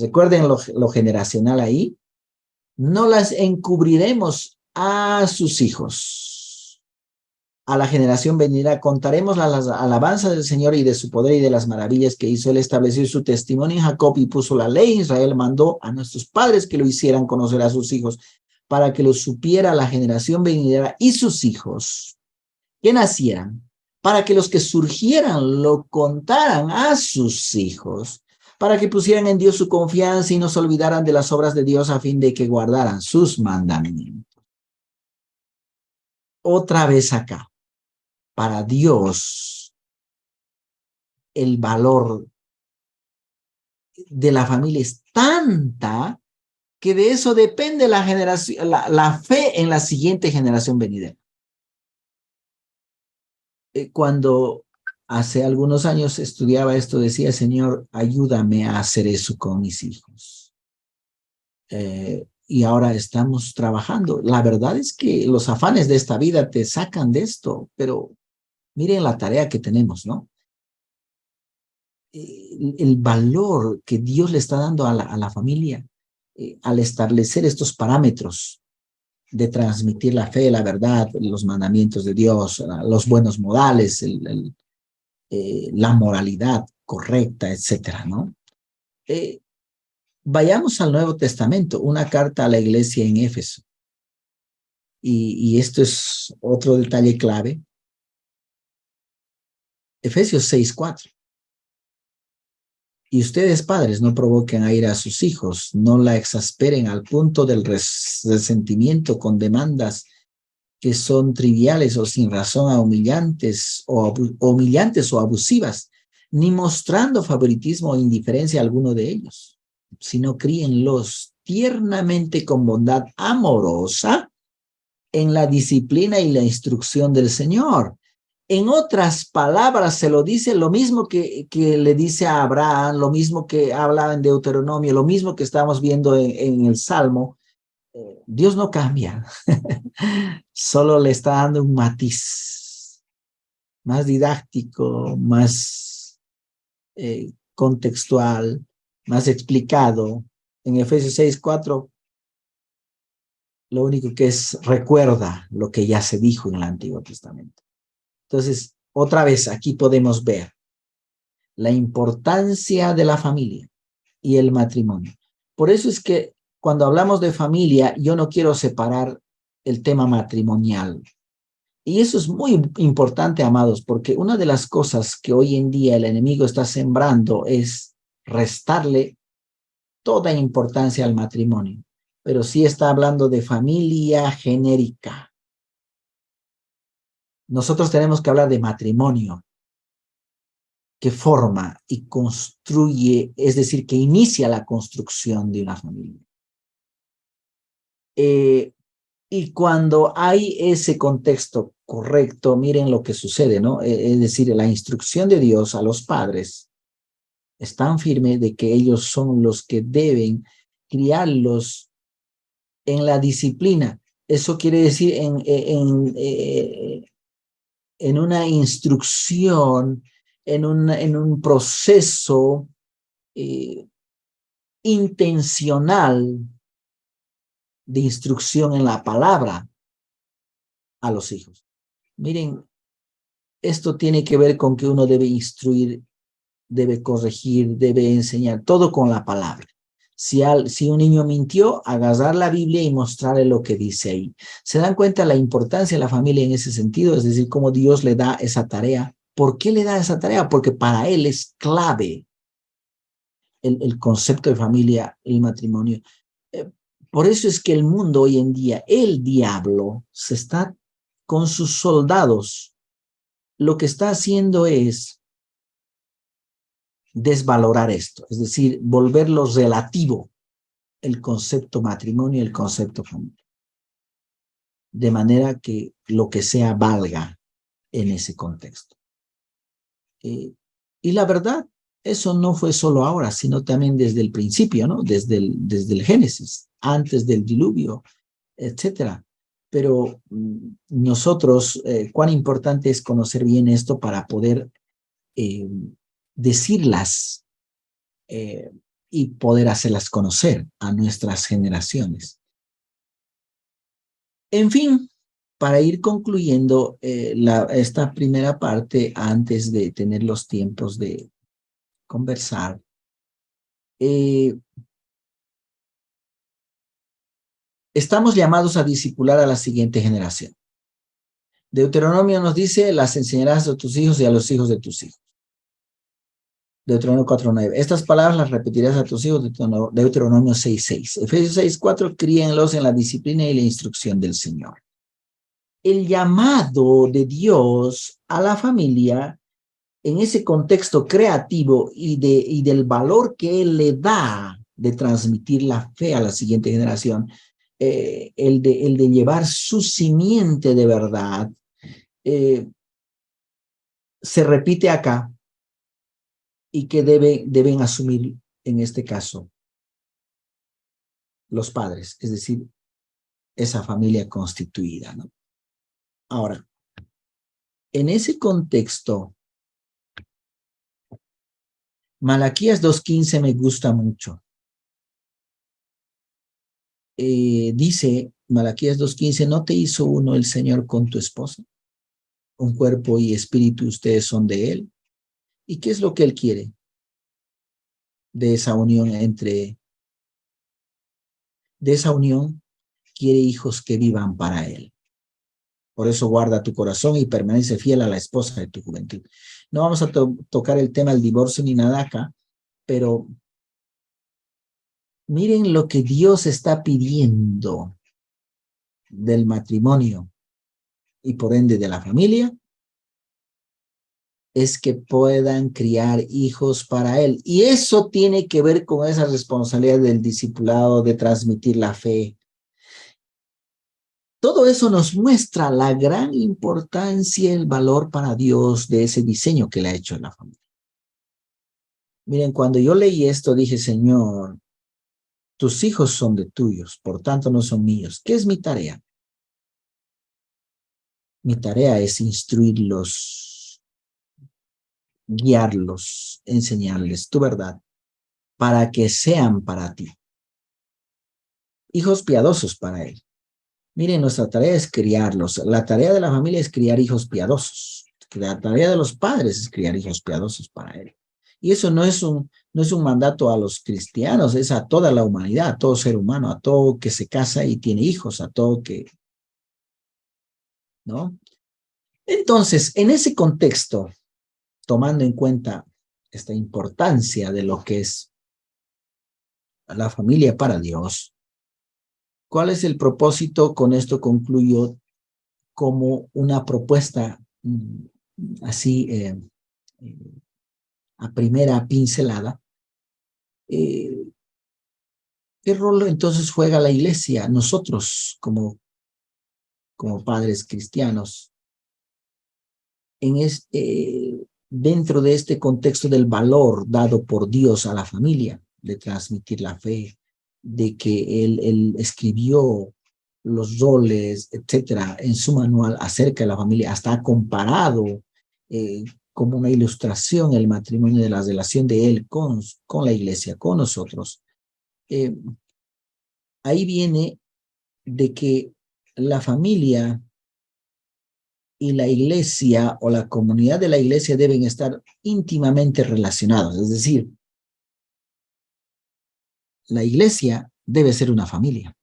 Recuerden lo generacional ahí. No las encubriremos a sus hijos. A la generación venidera contaremos las alabanzas del Señor y de su poder y de las maravillas que hizo. Él estableció su testimonio en Jacob y puso la ley. Israel mandó a nuestros padres que lo hicieran conocer a sus hijos para que lo supiera la generación venidera y sus hijos que nacieran, para que los que surgieran lo contaran a sus hijos, para que pusieran en Dios su confianza y no se olvidaran de las obras de Dios a fin de que guardaran sus mandamientos. Otra vez acá, para Dios, el valor de la familia es tanta que de eso depende la generación, la fe en la siguiente generación venidera. Cuando hace algunos años estudiaba esto, decía, Señor, ayúdame a hacer eso con mis hijos. Y ahora estamos trabajando. La verdad es que los afanes de esta vida te sacan de esto, pero miren la tarea que tenemos, ¿no? El valor que Dios le está dando a la familia al establecer estos parámetros de transmitir la fe, la verdad, los mandamientos de Dios, los buenos modales, la moralidad correcta, etcétera, ¿no? Vayamos al Nuevo Testamento, una carta a la iglesia en Éfeso. Y esto es otro detalle clave. Efesios 6:4. Y ustedes, padres, no provoquen a ira a sus hijos, no la exasperen al punto del resentimiento con demandas que son triviales o sin razón a humillantes o abusivas, ni mostrando favoritismo o indiferencia a alguno de ellos, sino críenlos tiernamente con bondad amorosa en la disciplina y la instrucción del Señor. En otras palabras, se lo dice lo mismo que le dice a Abraham, lo mismo que habla en Deuteronomio, lo mismo que estamos viendo en el Salmo. Dios no cambia, solo le está dando un matiz más didáctico, más contextual, más explicado. En Efesios 6:4, lo único que es recuerda lo que ya se dijo en el Antiguo Testamento. Entonces, otra vez aquí podemos ver la importancia de la familia y el matrimonio. Por eso es que cuando hablamos de familia, yo no quiero separar el tema matrimonial. Y eso es muy importante, amados, porque una de las cosas que hoy en día el enemigo está sembrando es restarle toda importancia al matrimonio. Pero sí está hablando de familia genérica. Nosotros tenemos que hablar de matrimonio, que forma y construye, es decir, que inicia la construcción de una familia. Y cuando hay ese contexto correcto, miren lo que sucede, ¿no? Es decir, la instrucción de Dios a los padres es tan firme de que ellos son los que deben criarlos en la disciplina. Eso quiere decir en una instrucción, en un proceso intencional de instrucción en la palabra a los hijos. Miren, esto tiene que ver con que uno debe instruir, debe corregir, debe enseñar, todo con la palabra. Si un niño mintió, agarrar la Biblia y mostrarle lo que dice ahí. ¿Se dan cuenta la importancia de la familia en ese sentido? Es decir, cómo Dios le da esa tarea. ¿Por qué le da esa tarea? Porque para él es clave el concepto de familia, el matrimonio. Por eso es que el mundo hoy en día, el diablo, se está con sus soldados. Lo que está haciendo es desvalorar esto, es decir, volverlo relativo, el concepto matrimonio y el concepto familia. De manera que lo que sea valga en ese contexto. Y la verdad, eso no fue solo ahora, sino también desde el principio, ¿no? Desde el Génesis, antes del diluvio, etcétera. Pero nosotros, cuán importante es conocer bien esto para poder decirlas y poder hacerlas conocer a nuestras generaciones. En fin, para ir concluyendo esta primera parte, antes de tener los tiempos de conversar, estamos llamados a discipular a la siguiente generación. Deuteronomio nos dice, las enseñarás a tus hijos y a los hijos de tus hijos. Deuteronomio 4:9. Estas palabras las repetirás a tus hijos, Deuteronomio 6:6. Efesios 6:4, críenlos en la disciplina y la instrucción del Señor. El llamado de Dios a la familia en ese contexto creativo y del valor que Él le da de transmitir la fe a la siguiente generación, el de llevar su simiente de verdad, se repite acá y que deben asumir en este caso los padres, es decir, esa familia constituida, ¿no? Ahora, en ese contexto, Malaquías 2:15 me gusta mucho. Dice Malaquías 2:15, ¿no te hizo uno el Señor con tu esposa? Un cuerpo y espíritu ustedes son de Él. ¿Y qué es lo que Él quiere? De esa unión quiere hijos que vivan para Él. Por eso guarda tu corazón y permanece fiel a la esposa de tu juventud. No vamos a tocar el tema del divorcio ni nada acá, pero miren lo que Dios está pidiendo del matrimonio y por ende de la familia, es que puedan criar hijos para Él. Y eso tiene que ver con esa responsabilidad del discipulado, de transmitir la fe. Todo eso nos muestra la gran importancia y el valor para Dios de ese diseño que le ha hecho en la familia. Miren, cuando yo leí esto, dije, Señor, tus hijos son de tuyos, por tanto no son míos. ¿Qué es mi tarea? Mi tarea es instruirlos, guiarlos, enseñarles tu verdad, para que sean para ti. Hijos piadosos para Él. Miren, nuestra tarea es criarlos. La tarea de la familia es criar hijos piadosos. La tarea de los padres es criar hijos piadosos para Él. Y eso no es un mandato a los cristianos, es a toda la humanidad, a todo ser humano, a todo que se casa y tiene hijos, a todo que, ¿no? Entonces, en ese contexto, tomando en cuenta esta importancia de lo que es la familia para Dios, ¿cuál es el propósito? Con esto concluyo como una propuesta así a primera pincelada. ¿Qué rol entonces juega la iglesia? Nosotros como padres cristianos dentro de este contexto del valor dado por Dios a la familia, de transmitir la fe, de que Él escribió los roles, etcétera, en su manual acerca de la familia, hasta ha comparado como una ilustración el matrimonio de la relación de Él con la iglesia, con nosotros. Ahí viene de que la familia y la iglesia o la comunidad de la iglesia deben estar íntimamente relacionados. Es decir, la iglesia debe ser una familia.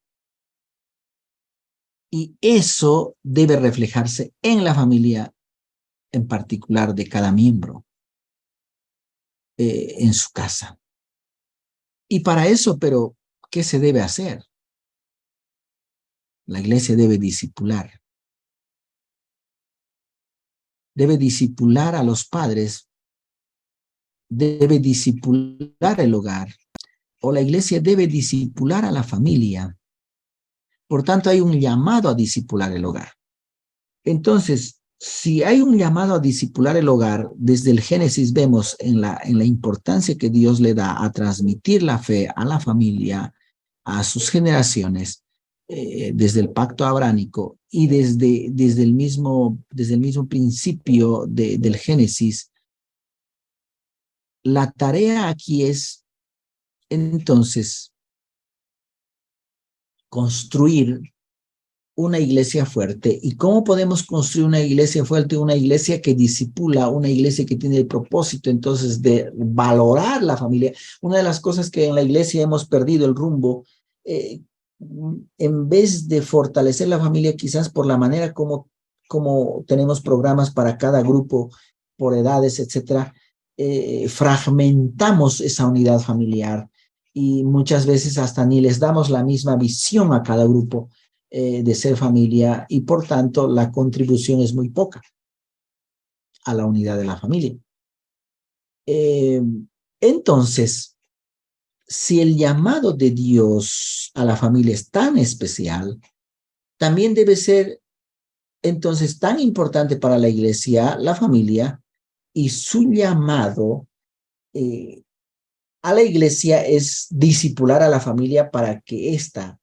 Y eso debe reflejarse en la familia en particular de cada miembro en su casa. Y para eso, pero, ¿qué se debe hacer? La iglesia debe discipular. Debe discipular a los padres. Debe discipular el hogar. O la iglesia debe discipular a la familia. Por tanto, hay un llamado a discipular el hogar. Entonces, si hay un llamado a discipular el hogar, desde el Génesis vemos en la importancia que Dios le da a transmitir la fe a la familia, a sus generaciones, desde el pacto abránico y desde el mismo principio del Génesis. La tarea aquí es entonces construir una iglesia fuerte. ¿Y cómo podemos construir una iglesia fuerte? Una iglesia que disipula, una iglesia que tiene el propósito entonces de valorar la familia. Una de las cosas que en la iglesia hemos perdido el rumbo, en vez de fortalecer la familia, quizás por la manera como tenemos programas para cada grupo, por edades, etcétera, fragmentamos esa unidad familiar y muchas veces hasta ni les damos la misma visión a cada grupo de ser familia y por tanto la contribución es muy poca a la unidad de la familia. Entonces, si el llamado de Dios a la familia es tan especial, también debe ser entonces tan importante para la iglesia, la familia, y su llamado a la iglesia es discipular a la familia para que ésta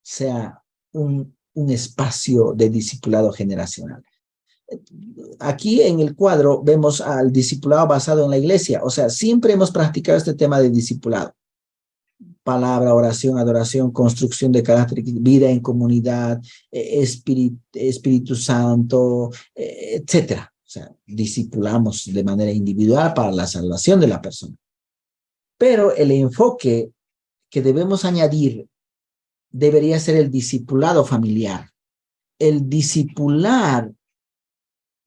sea un espacio de discipulado generacional. Aquí en el cuadro vemos al discipulado basado en la iglesia, o sea, siempre hemos practicado este tema de discipulado. Palabra, oración, adoración, construcción de carácter, vida en comunidad, Espíritu Santo, etcétera. O sea, discipulamos de manera individual para la salvación de la persona. Pero el enfoque que debemos añadir debería ser el discipulado familiar. El discipular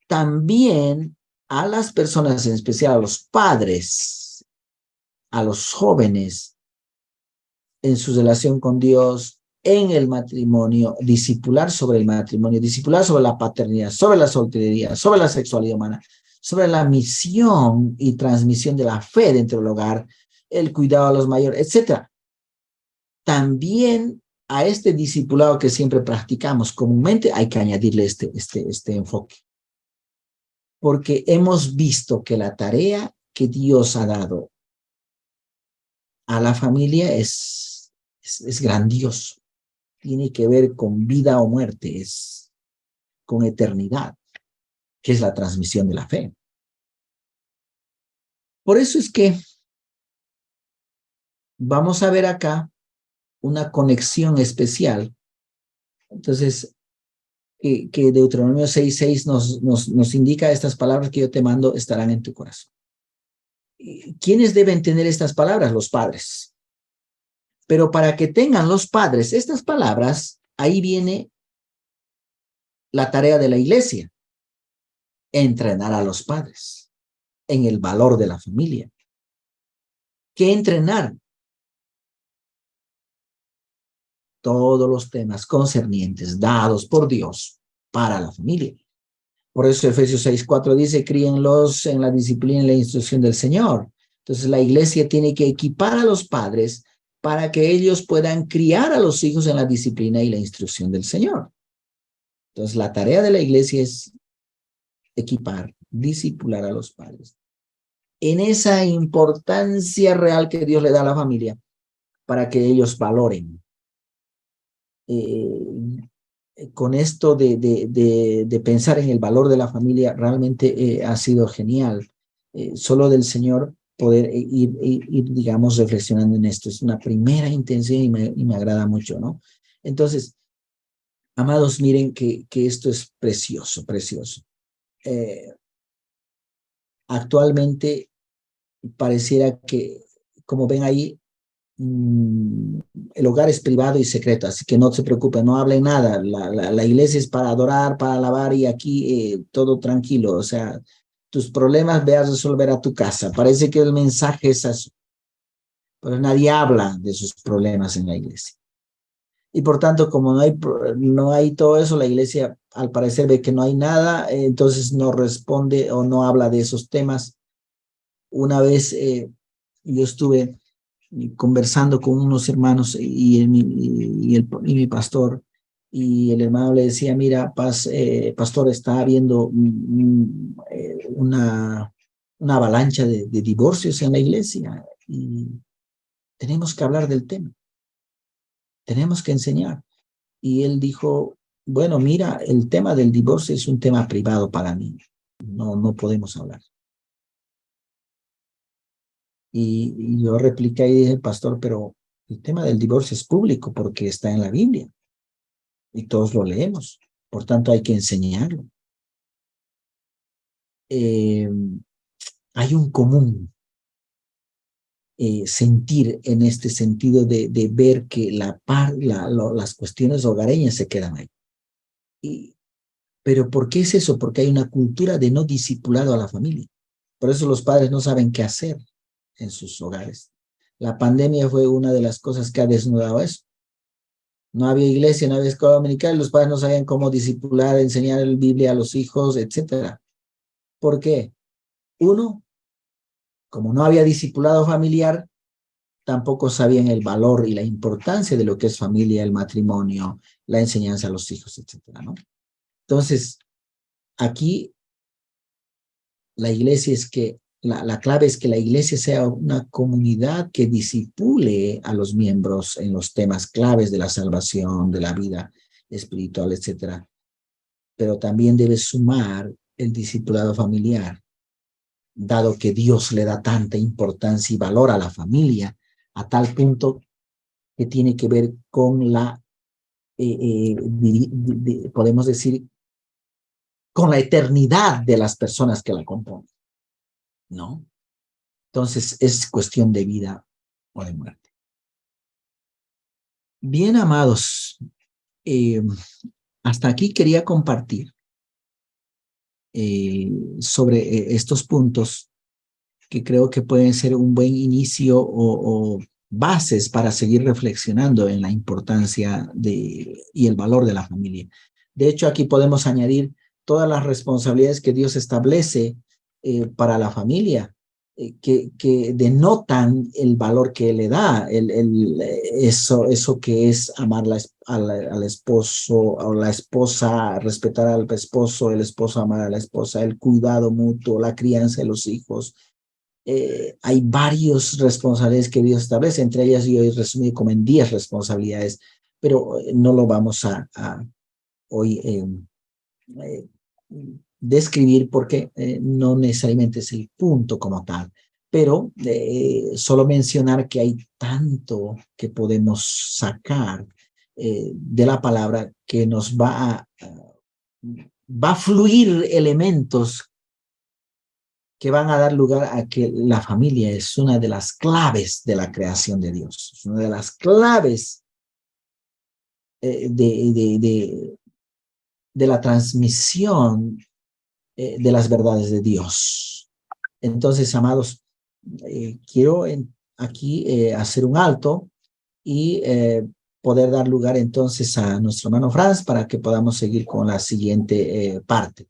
también a las personas, en especial a los padres, a los jóvenes, en su relación con Dios, en el matrimonio, discipular sobre el matrimonio, discipular sobre la paternidad, sobre la soltería, sobre la sexualidad humana, sobre la misión y transmisión de la fe dentro del hogar, el cuidado a los mayores, etc. También a este discipulado que siempre practicamos comúnmente hay que añadirle este enfoque. Porque hemos visto que la tarea que Dios ha dado a la familia es grandioso. Tiene que ver con vida o muerte, es con eternidad, que es la transmisión de la fe. Por eso es que vamos a ver acá una conexión especial. Entonces, que Deuteronomio 6:6 nos indica estas palabras que yo te mando estarán en tu corazón. ¿Quiénes deben tener estas palabras? Los padres. Pero para que tengan los padres estas palabras, ahí viene la tarea de la iglesia, entrenar a los padres en el valor de la familia. ¿Qué entrenar? Todos los temas concernientes dados por Dios para la familia. Por eso Efesios 6:4 dice, críenlos en la disciplina y la instrucción del Señor. Entonces la iglesia tiene que equipar a los padres para que ellos puedan criar a los hijos en la disciplina y la instrucción del Señor. Entonces la tarea de la iglesia es equipar, discipular a los padres en esa importancia real que Dios le da a la familia para que ellos valoren. Con esto de pensar en el valor de la familia realmente ha sido genial. Solo del Señor poder ir, digamos, reflexionando en esto. Es una primera intención y me agrada mucho, ¿no? Entonces, amados, miren que esto es precioso, precioso. Actualmente pareciera que, como ven ahí, el hogar es privado y secreto, así que no se preocupen, no hablen nada. La iglesia es para adorar, para alabar y aquí todo tranquilo. O sea, tus problemas ve a resolver a tu casa. Parece que el mensaje es así, pero nadie habla de sus problemas en la iglesia. Y por tanto, como no hay todo eso, la iglesia al parecer ve que no hay nada, entonces no responde o no habla de esos temas. Una vez yo estuve conversando con unos hermanos y mi pastor, y el hermano le decía, mira, pastor, está habiendo una avalancha de divorcios en la iglesia y tenemos que hablar del tema, tenemos que enseñar. Y él dijo, bueno, mira, el tema del divorcio es un tema privado para mí, no podemos hablar. Y yo repliqué y dije, pastor, pero el tema del divorcio es público porque está en la Biblia y todos lo leemos. Por tanto, hay que enseñarlo. Eh, Hay un común sentir en este sentido de ver que las cuestiones hogareñas se quedan ahí. Pero ¿por qué es eso? Porque hay una cultura de no discipulado a la familia. Por eso los padres no saben qué hacer en sus hogares. La pandemia fue una de las cosas que ha desnudado eso. No había iglesia, no había escuela dominical, los padres no sabían cómo discipular, enseñar el Biblia a los hijos, etcétera. ¿Por qué? Uno, como no había discipulado familiar, tampoco sabían el valor y la importancia de lo que es familia, el matrimonio, la enseñanza a los hijos, etcétera, ¿no? Entonces, aquí la iglesia es que, la clave es que la iglesia sea una comunidad que disipule a los miembros en los temas claves de la salvación, de la vida espiritual, etcétera. Pero también debe sumar el discipulado familiar, dado que Dios le da tanta importancia y valor a la familia, a tal punto que tiene que ver con la, podemos decir, con la eternidad de las personas que la componen, ¿no? Entonces es cuestión de vida o de muerte. Bien, amados, eh, hasta aquí quería compartir sobre estos puntos que creo que pueden ser un buen inicio o bases para seguir reflexionando en la importancia y el valor de la familia. De hecho, aquí podemos añadir todas las responsabilidades que Dios establece para la familia, que denotan el valor que le da, eso que es amar al esposo o la esposa, respetar al esposo, el esposo amar a la esposa, el cuidado mutuo, la crianza de los hijos. Hay varias responsabilidades que Dios establece, entre ellas yo he resumido como en 10 responsabilidades, pero no lo vamos a hoy describir porque no necesariamente es el punto como tal, pero solo mencionar que hay tanto que podemos sacar de la palabra que nos va a fluir elementos que van a dar lugar a que la familia es una de las claves de la creación de Dios, es una de las claves de la transmisión de las verdades de Dios. Entonces, amados, quiero aquí hacer un alto y poder dar lugar entonces a nuestro hermano Franz para que podamos seguir con la siguiente parte.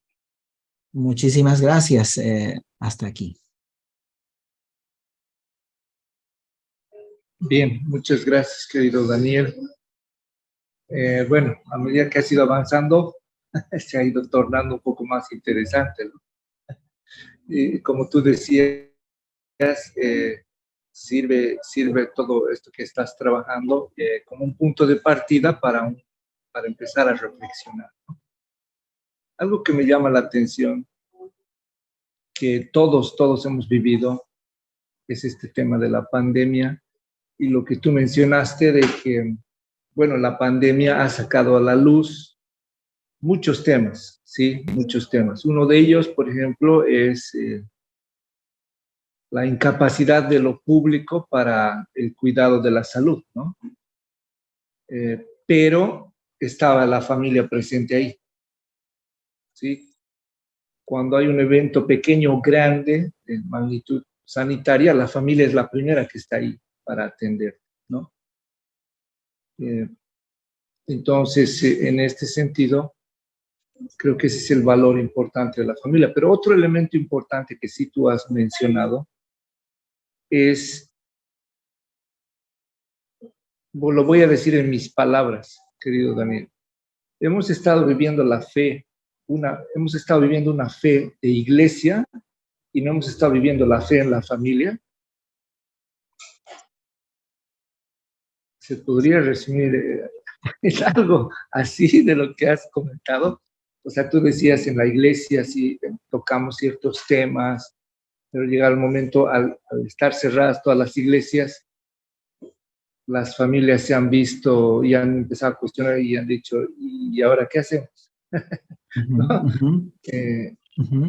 Muchísimas gracias. Hasta aquí. Bien, muchas gracias, querido Daniel. Bueno, a medida que has ido avanzando, se ha ido tornando un poco más interesante, ¿no? Y como tú decías, sirve todo esto que estás trabajando como un punto de partida para empezar a reflexionar, ¿no? Algo que me llama la atención, que todos hemos vivido, es este tema de la pandemia y lo que tú mencionaste de que, bueno, la pandemia ha sacado a la luz muchos temas, ¿sí? Muchos temas. Uno de ellos, por ejemplo, es la incapacidad de lo público para el cuidado de la salud, ¿no? Pero estaba la familia presente ahí, ¿sí? Cuando hay un evento pequeño o grande de magnitud sanitaria, la familia es la primera que está ahí para atender, ¿no? Entonces, en este sentido, creo que ese es el valor importante de la familia. Pero otro elemento importante que sí tú has mencionado es, lo voy a decir en mis palabras, querido Daniel. Hemos estado viviendo la fe, hemos estado viviendo una fe de iglesia y no hemos estado viviendo la fe en la familia. Se podría resumir en algo así de lo que has comentado. O sea, tú decías en la iglesia, sí, tocamos ciertos temas, pero llega el momento, al estar cerradas todas las iglesias, las familias se han visto y han empezado a cuestionar y han dicho, ¿y ahora qué hacemos? ¿No?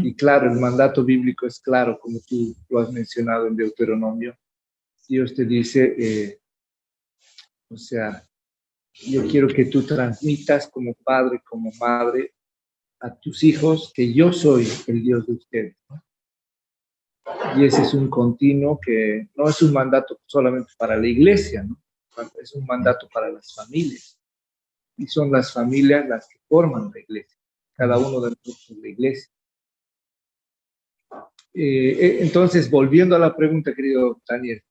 Y claro, el mandato bíblico es claro, como tú lo has mencionado en Deuteronomio. Dios te dice, o sea, yo quiero que tú transmitas como padre, como madre, a tus hijos que yo soy el Dios de ustedes, ¿no? Y ese es un continuo que no es un mandato solamente para la iglesia, ¿no? Es un mandato para las familias. Y son las familias las que forman la iglesia. Cada uno de nosotros es la iglesia. Entonces, volviendo a la pregunta, querido Daniel,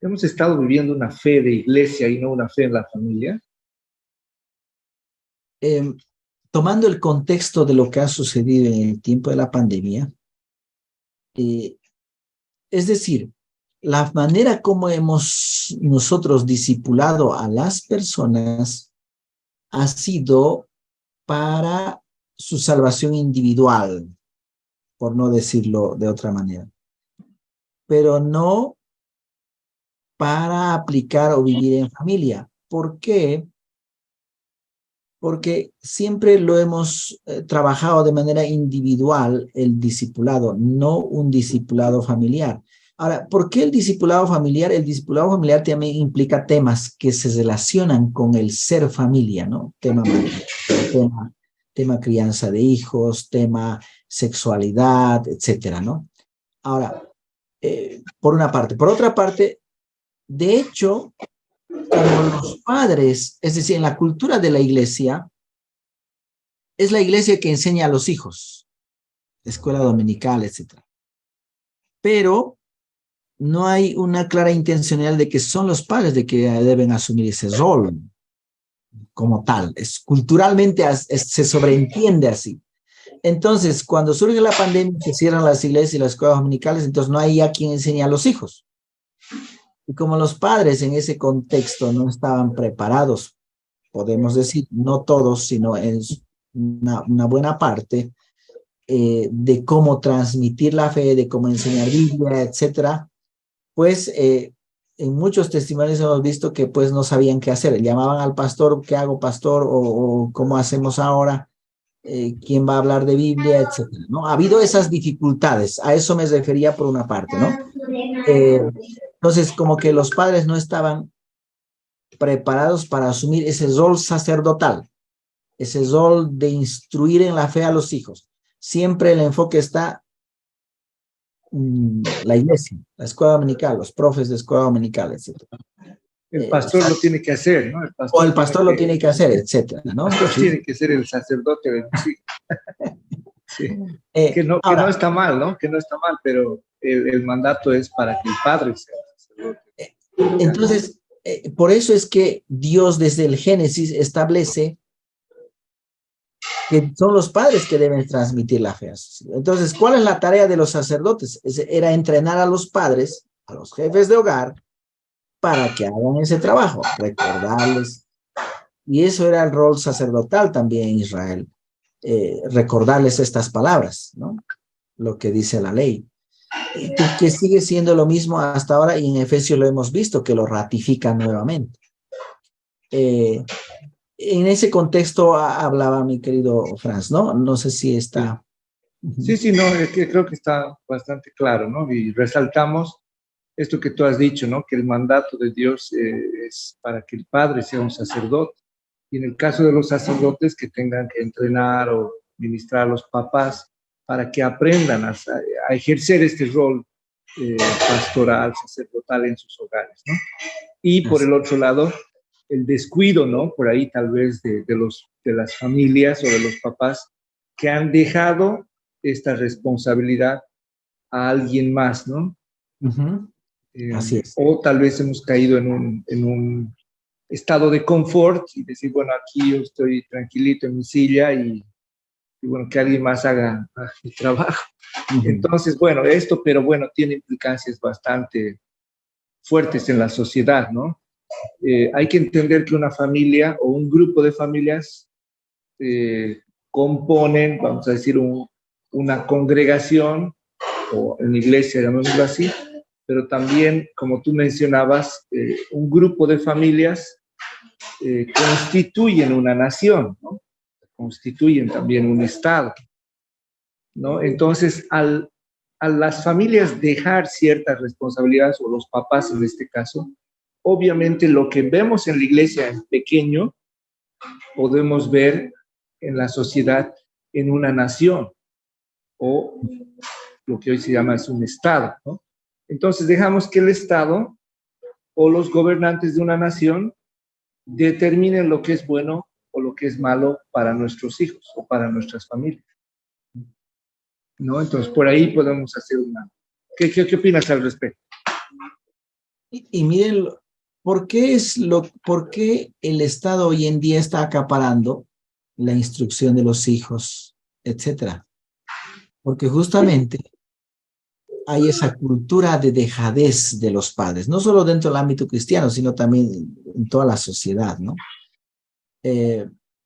¿hemos estado viviendo una fe de iglesia y no una fe en la familia? Tomando el contexto de lo que ha sucedido en el tiempo de la pandemia, es decir, la manera como hemos nosotros discipulado a las personas ha sido para su salvación individual, por no decirlo de otra manera, pero no para aplicar o vivir en familia. ¿Por qué? Porque siempre lo hemos trabajado de manera individual, el discipulado, no un discipulado familiar. Ahora, ¿por qué el discipulado familiar? El discipulado familiar también implica temas que se relacionan con el ser familia, ¿no? Tema crianza de hijos, tema sexualidad, etcétera, ¿no? Ahora, por una parte. Por otra parte, de hecho, como los padres, es decir, en la cultura de la iglesia, es la iglesia que enseña a los hijos, escuela dominical, etc. Pero no hay una clara intencionalidad de que son los padres de que deben asumir ese rol como tal. Culturalmente se sobreentiende así. Entonces, cuando surge la pandemia, se cierran las iglesias y las escuelas dominicales, entonces no hay ya quien enseñe a los hijos. Y como los padres en ese contexto no estaban preparados, podemos decir, no todos, sino en una buena parte, de cómo transmitir la fe, de cómo enseñar Biblia, etcétera, pues en muchos testimonios hemos visto que pues no sabían qué hacer. Llamaban al pastor, ¿qué hago, pastor? O ¿cómo hacemos ahora? ¿Quién va a hablar de Biblia, etcétera, ¿no? Ha habido esas dificultades, a eso me refería por una parte, ¿no? Entonces, como que los padres no estaban preparados para asumir ese rol sacerdotal, ese rol de instruir en la fe a los hijos. Siempre el enfoque está la iglesia, la escuela dominical, los profes de escuela dominical, etc. El pastor lo tiene que hacer, ¿no? El pastor lo tiene que hacer, etcétera, ¿no? El pastor tiene que ser el sacerdote de los hijos. Sí. Que no está mal, ¿no? Que no está mal, pero el mandato es para que el padre sea sacerdote. Entonces, por eso es que Dios desde el Génesis establece que son los padres que deben transmitir la fe. Entonces, ¿cuál es la tarea de los sacerdotes? Era entrenar a los padres, a los jefes de hogar, para que hagan ese trabajo, recordarles. Y eso era el rol sacerdotal también en Israel, recordarles estas palabras, ¿no? Lo que dice la ley. Que sigue siendo lo mismo hasta ahora, y en Efesios lo hemos visto, que lo ratifica nuevamente. En ese contexto hablaba mi querido Franz, ¿no? No sé si está... Sí, no, es que creo que está bastante claro, ¿no? Y resaltamos esto que tú has dicho, ¿no? Que el mandato de Dios es para que el padre sea un sacerdote. Y en el caso de los sacerdotes, que tengan que entrenar o ministrar a los papás para que aprendan a ejercer este rol pastoral, sacerdotal en sus hogares, ¿no? Y por el otro lado, el descuido, ¿no? Por ahí tal vez de las familias o de los papás que han dejado esta responsabilidad a alguien más, ¿no? Así es. O tal vez hemos caído en un estado de confort y decir, bueno, aquí yo estoy tranquilito en mi silla y bueno, que alguien más haga el trabajo. Entonces, bueno, pero bueno, tiene implicancias bastante fuertes en la sociedad, ¿no? Hay que entender que una familia o un grupo de familias componen, vamos a decir, una congregación o en la iglesia, llamémoslo así, pero también, como tú mencionabas, un grupo de familias constituyen una nación, ¿no? Constituyen también un Estado, ¿no? Entonces, a las familias dejar ciertas responsabilidades, o los papás en este caso, obviamente lo que vemos en la iglesia en pequeño, podemos ver en la sociedad, en una nación, o lo que hoy se llama es un Estado, ¿no? Entonces dejamos que el Estado o los gobernantes de una nación determinen lo que es bueno o lo que es malo para nuestros hijos o para nuestras familias, ¿no? Entonces por ahí podemos hacer una... ¿Qué opinas al respecto? Y miren, ¿por qué el Estado hoy en día está acaparando la instrucción de los hijos, etcétera? Porque justamente hay esa cultura de dejadez de los padres, no solo dentro del ámbito cristiano, sino también en toda la sociedad, ¿no?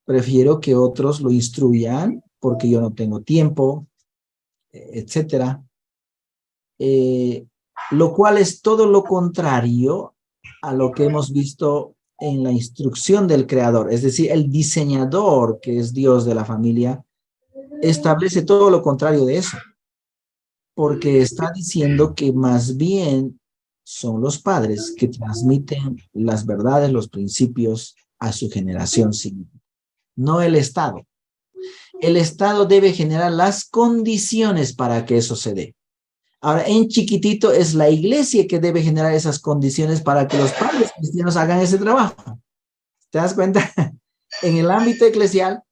Prefiero que otros lo instruyan porque yo no tengo tiempo, etcétera. Lo cual es todo lo contrario a lo que hemos visto en la instrucción del creador. Es decir, el diseñador, que es Dios de la familia, establece todo lo contrario de eso, porque está diciendo que más bien son los padres que transmiten las verdades, los principios a su generación siguiente, no el Estado. El Estado debe generar las condiciones para que eso se dé. Ahora, en chiquitito es la iglesia que debe generar esas condiciones para que los padres cristianos hagan ese trabajo. ¿Te das cuenta? En el ámbito eclesial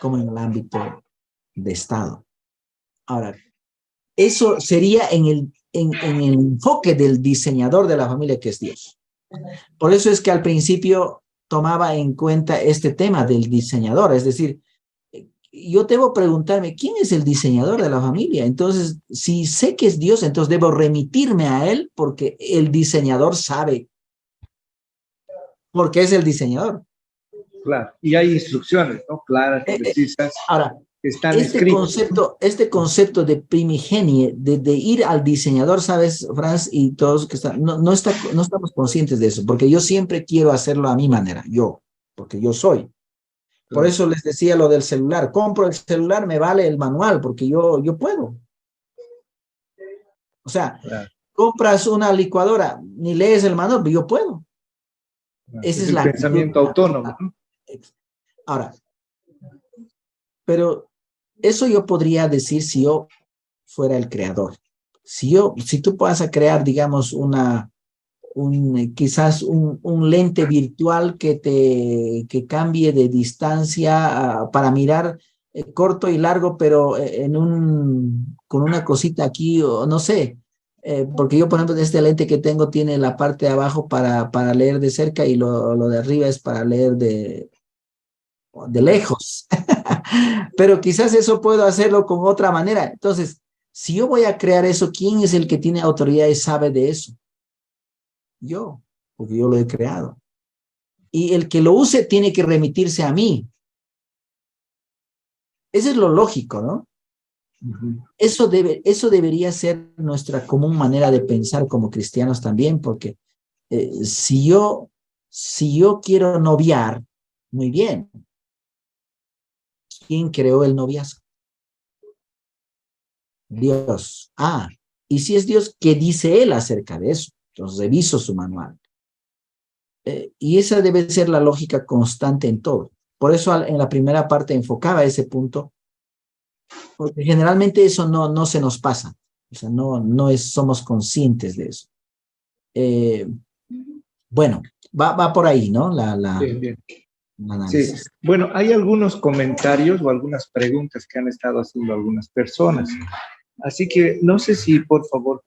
como en el ámbito de Estado. Ahora, eso sería en el enfoque del diseñador de la familia, que es Dios. Por eso es que al principio tomaba en cuenta este tema del diseñador, es decir, yo debo preguntarme, ¿quién es el diseñador de la familia? Entonces, si sé que es Dios, entonces debo remitirme a Él porque el diseñador sabe, porque es el diseñador. Claro, y hay instrucciones, ¿no? Claras, precisas, ahora, que están escritas. este concepto de primigenie, de ir al diseñador, ¿sabes, Franz? Y todos que están, no estamos conscientes de eso, porque yo siempre quiero hacerlo a mi manera, porque yo soy. Por eso les decía lo del celular. Compro el celular, me vale el manual, porque yo puedo. O sea, compras una licuadora, ni lees el manual, pero yo puedo. Esa es el la pensamiento autónomo, ¿no? Ahora, pero eso yo podría decir si yo fuera el creador. Si tú puedas crear, digamos, quizás un lente virtual que cambie de distancia para mirar corto y largo, pero con una cosita aquí, o no sé, porque yo, por ejemplo, este lente que tengo tiene la parte de abajo para leer de cerca y lo de arriba es para leer de lejos. Pero quizás eso puedo hacerlo con otra manera. Entonces, si yo voy a crear eso, ¿quién es el que tiene autoridad y sabe de eso? Yo, porque yo lo he creado. Y el que lo use tiene que remitirse a mí. Eso es lo lógico, ¿no? Eso debería ser nuestra común manera de pensar como cristianos también, porque si yo quiero noviar, muy bien. ¿Quién creó el noviazgo? Dios. Y si es Dios, ¿qué dice Él acerca de eso? Entonces reviso su manual. Y esa debe ser la lógica constante en todo. Por eso en la primera parte enfocaba ese punto, porque generalmente eso no se nos pasa. O sea, somos conscientes de eso. Bueno, va por ahí, ¿no? Bien, bien. Sí. Bueno, hay algunos comentarios o algunas preguntas que han estado haciendo algunas personas. Así que no sé si por favor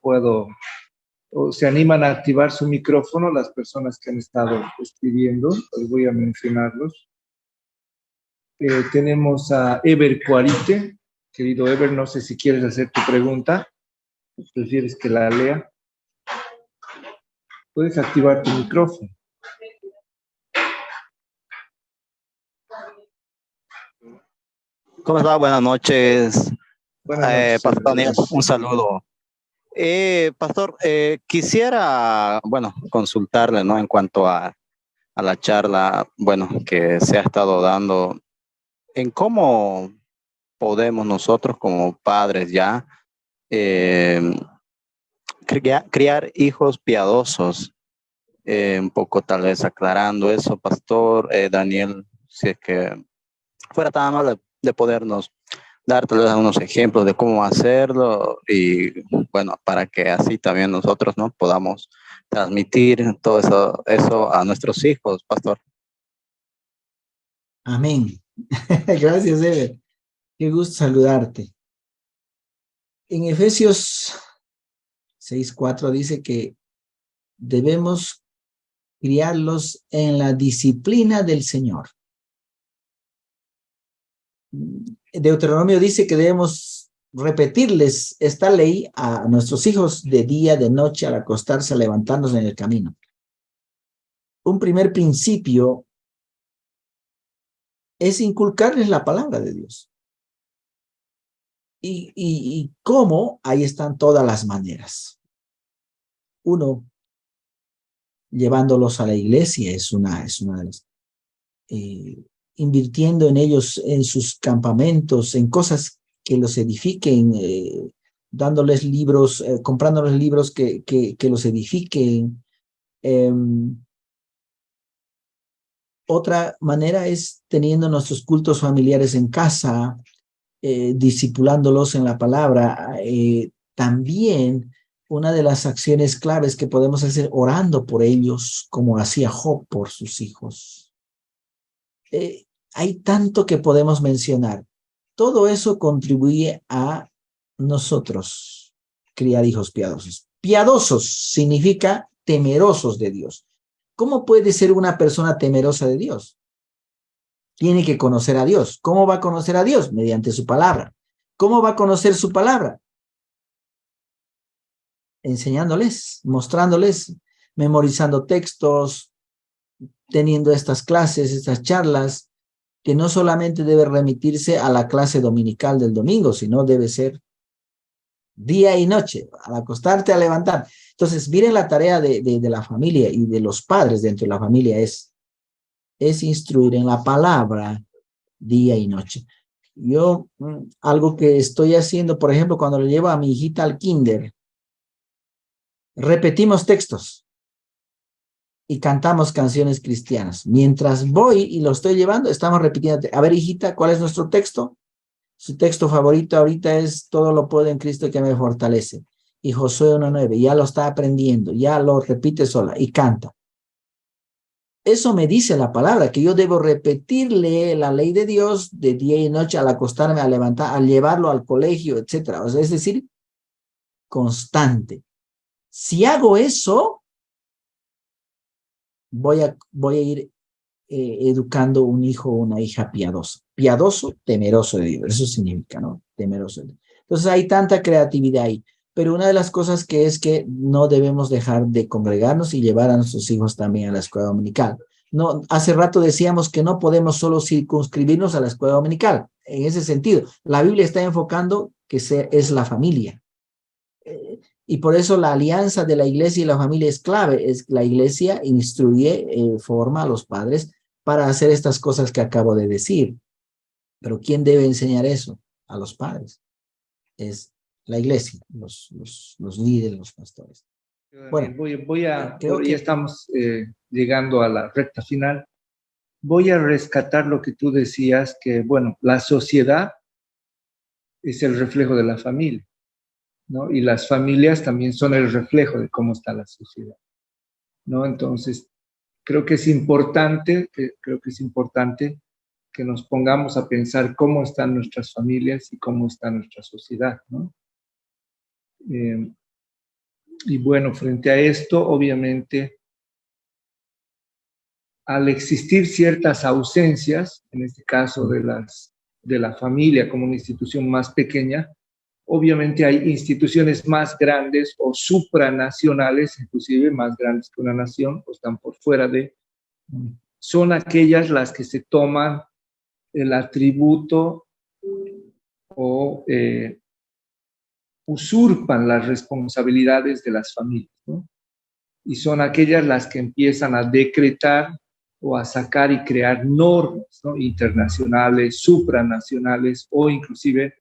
o se animan a activar su micrófono las personas que han estado escribiendo. Les voy a mencionarlos. Tenemos a Ever Cuarite. Querido Ever, no sé si quieres hacer tu pregunta. ¿Prefieres que la lea? Puedes activar tu micrófono. ¿Cómo está? Buenas noches. Buenas noches. Pastor Daniel, un saludo. Pastor, quisiera, bueno, consultarle, ¿no? En cuanto a la charla, bueno, que se ha estado dando, en cómo podemos nosotros como padres ya eh, criar hijos piadosos. Un poco tal vez aclarando eso, Pastor Daniel, si es que fuera tan amable de podernos dar tal vez algunos ejemplos de cómo hacerlo y bueno, para que así también nosotros, ¿no? Podamos transmitir todo eso a nuestros hijos, Pastor. Amén. Gracias, Ever. Qué gusto saludarte. En Efesios 6:4 dice que debemos criarlos en la disciplina del Señor. Deuteronomio dice que debemos repetirles esta ley a nuestros hijos de día, de noche, al acostarse, al levantarnos en el camino. Un primer principio es inculcarles la palabra de Dios. ¿Y cómo? Ahí están todas las maneras. Uno, llevándolos a la iglesia es una de las... invirtiendo en ellos, en sus campamentos, en cosas que los edifiquen, dándoles libros, comprándoles libros que los edifiquen. Otra manera es teniendo nuestros cultos familiares en casa, discipulándolos en la palabra. También una de las acciones claves que podemos hacer orando por ellos, como hacía Job por sus hijos. Hay tanto que podemos mencionar. Todo eso contribuye a nosotros criar hijos piadosos. Piadosos significa temerosos de Dios. ¿Cómo puede ser una persona temerosa de Dios? Tiene que conocer a Dios. ¿Cómo va a conocer a Dios? Mediante su palabra. ¿Cómo va a conocer su palabra? Enseñándoles, mostrándoles, memorizando textos, teniendo estas clases, estas charlas, que no solamente debe remitirse a la clase dominical del domingo, sino debe ser día y noche, al acostarte, a levantar. Entonces, miren la tarea de la familia y de los padres dentro de la familia es instruir en la palabra día y noche. Yo, algo que estoy haciendo, por ejemplo, cuando le llevo a mi hijita al kinder, repetimos textos y cantamos canciones cristianas. Mientras voy y lo estoy llevando, estamos repitiendo. A ver, hijita, ¿cuál es nuestro texto? Su texto favorito ahorita es todo lo puedo en Cristo que me fortalece. Y Josué 1:9, ya lo está aprendiendo, ya lo repite sola y canta. Eso me dice la palabra, que yo debo repetirle la ley de Dios de día y noche al acostarme, al levantar, al llevarlo al colegio, etcétera. O sea, es decir, constante. Si hago eso, voy a ir educando un hijo o una hija piadosa. Piadoso, temeroso de Dios. Eso significa, ¿no? Temeroso de Dios. Entonces hay tanta creatividad ahí. Pero una de las cosas que es que no debemos dejar de congregarnos y llevar a nuestros hijos también a la escuela dominical. No, hace rato decíamos que no podemos solo circunscribirnos a la escuela dominical. En ese sentido, la Biblia está enfocando que es la familia. Y por eso la alianza de la iglesia y la familia es clave. La iglesia instruye, forma a los padres para hacer estas cosas que acabo de decir. Pero ¿quién debe enseñar eso? A los padres. Es la iglesia, los líderes, los pastores. Bueno, creo que ya estamos llegando a la recta final. Voy a rescatar lo que tú decías, que bueno, la sociedad es el reflejo de la familia, ¿no? Y las familias también son el reflejo de cómo está la sociedad, ¿no? Entonces, creo que es importante que nos pongamos a pensar cómo están nuestras familias y cómo está nuestra sociedad, ¿no? Y bueno, frente a esto, obviamente, al existir ciertas ausencias, en este caso de la familia como una institución más pequeña, obviamente hay instituciones más grandes o supranacionales, inclusive más grandes que una nación, o están por fuera de, son aquellas las que se toman el atributo o usurpan las responsabilidades de las familias, ¿no? Y son aquellas las que empiezan a decretar o a sacar y crear normas, ¿no? Internacionales, supranacionales o inclusive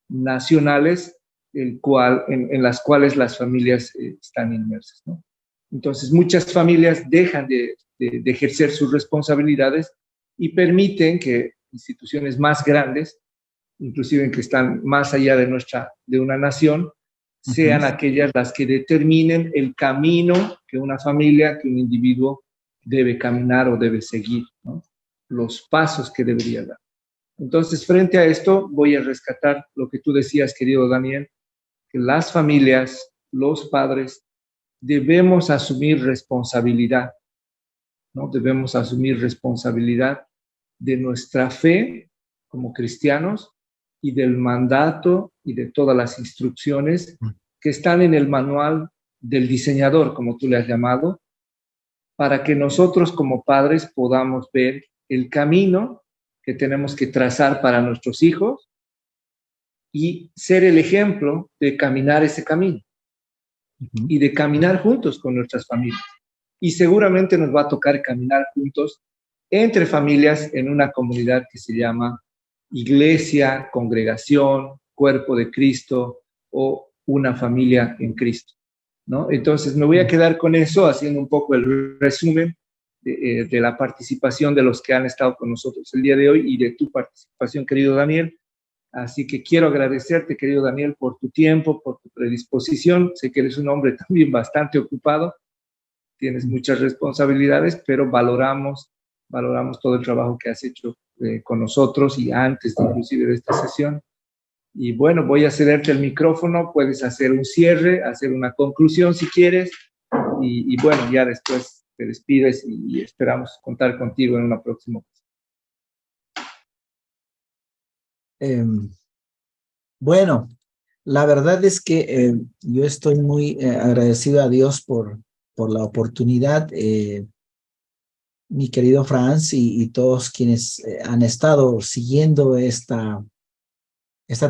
nacionales, en las cuales las familias están inmersas, ¿no? Entonces, muchas familias dejan de ejercer sus responsabilidades y permiten que instituciones más grandes, inclusive que están más allá de una nación, sean aquellas las que determinen el camino que una familia, que un individuo debe caminar o debe seguir, ¿no? Los pasos que debería dar. Entonces, frente a esto, voy a rescatar lo que tú decías, querido Daniel, que las familias, los padres, debemos asumir responsabilidad, ¿no? Debemos asumir responsabilidad de nuestra fe como cristianos y del mandato y de todas las instrucciones que están en el manual del diseñador, como tú le has llamado, para que nosotros como padres podamos ver el camino que tenemos que trazar para nuestros hijos y ser el ejemplo de caminar ese camino y de caminar juntos con nuestras familias. Y seguramente nos va a tocar caminar juntos entre familias en una comunidad que se llama iglesia, congregación, cuerpo de Cristo o una familia en Cristo, ¿no? Entonces me voy a quedar con eso, haciendo un poco el resumen de la participación de los que han estado con nosotros el día de hoy y de tu participación, querido Daniel. Así que quiero agradecerte, querido Daniel, por tu tiempo, por tu predisposición. Sé que eres un hombre también bastante ocupado, tienes muchas responsabilidades, pero valoramos todo el trabajo que has hecho con nosotros y antes inclusive de esta sesión. Y bueno, voy a cederte el micrófono, puedes hacer un cierre, hacer una conclusión si quieres, y bueno, ya después te despides y esperamos contar contigo en una próxima ocasión. Bueno, la verdad es que yo estoy muy agradecido a Dios por la oportunidad, mi querido Franz y todos quienes han estado siguiendo esta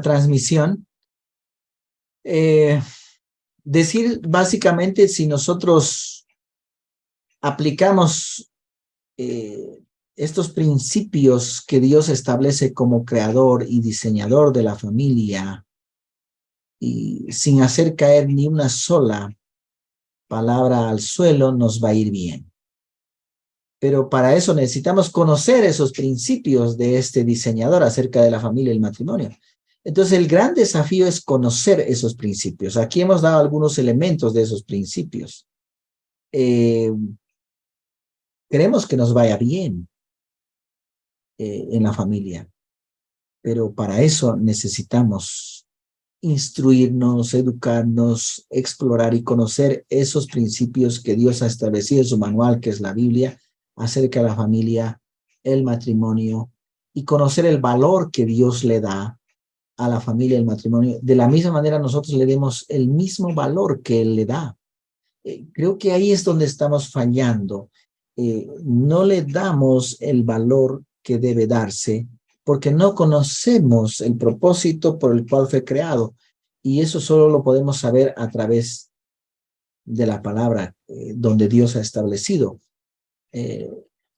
transmisión. Decir básicamente, si nosotros aplicamos estos principios que Dios establece como creador y diseñador de la familia, y sin hacer caer ni una sola palabra al suelo, nos va a ir bien. Pero para eso necesitamos conocer esos principios de este diseñador acerca de la familia y el matrimonio. Entonces, el gran desafío es conocer esos principios. Aquí hemos dado algunos elementos de esos principios. Queremos que nos vaya bien en la familia, pero para eso necesitamos instruirnos, educarnos, explorar y conocer esos principios que Dios ha establecido en su manual, que es la Biblia, acerca de la familia, el matrimonio, y conocer el valor que Dios le da a la familia y el matrimonio. De la misma manera nosotros le demos el mismo valor que Él le da. Creo que ahí es donde estamos fallando. No le damos el valor que debe darse porque no conocemos el propósito por el cual fue creado. Y eso solo lo podemos saber a través de la palabra, donde Dios ha establecido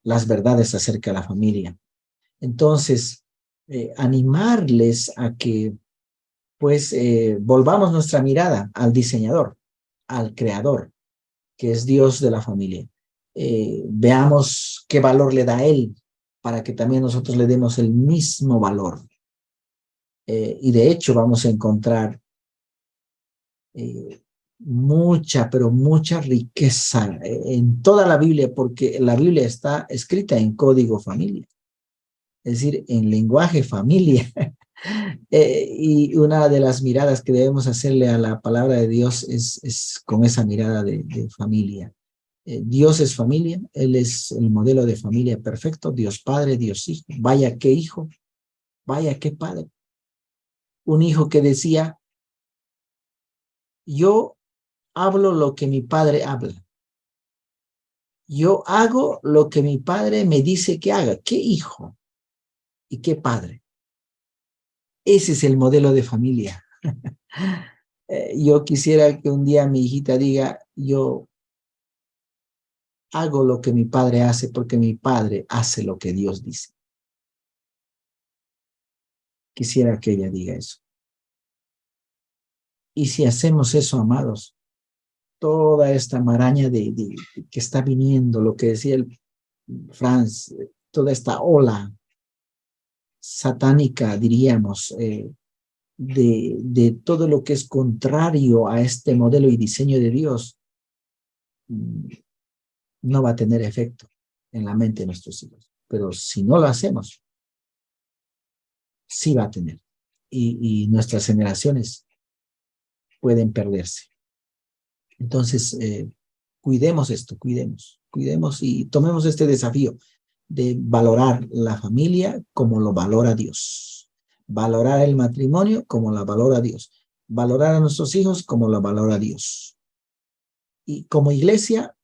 las verdades acerca de la familia. Entonces, animarles a que pues volvamos nuestra mirada al diseñador, al creador, que es Dios de la familia. Veamos qué valor le da Él para que también nosotros le demos el mismo valor. Y de hecho vamos a encontrar mucha, pero mucha riqueza en toda la Biblia, porque la Biblia está escrita en código familia, es decir, en lenguaje familia. Y una de las miradas que debemos hacerle a la palabra de Dios es con esa mirada de familia. Dios es familia, Él es el modelo de familia perfecto, Dios Padre, Dios Hijo. Vaya qué hijo, vaya qué padre. Un hijo que decía, yo hablo lo que mi padre habla. Yo hago lo que mi padre me dice que haga. ¿Qué hijo? ¿Y qué padre? Ese es el modelo de familia. Yo quisiera que un día mi hijita diga, yo hago lo que mi padre hace porque mi padre hace lo que Dios dice. Quisiera que ella diga eso. Y si hacemos eso, amados, toda esta maraña que está viniendo, lo que decía el Franz, toda esta ola satánica, diríamos, de todo lo que es contrario a este modelo y diseño de Dios, no va a tener efecto en la mente de nuestros hijos. Pero si no lo hacemos, sí va a tener. Y nuestras generaciones pueden perderse. Entonces, cuidemos esto, cuidemos y tomemos este desafío de valorar la familia como lo valora Dios, valorar el matrimonio como lo valora Dios, valorar a nuestros hijos como lo valora Dios. Y como iglesia,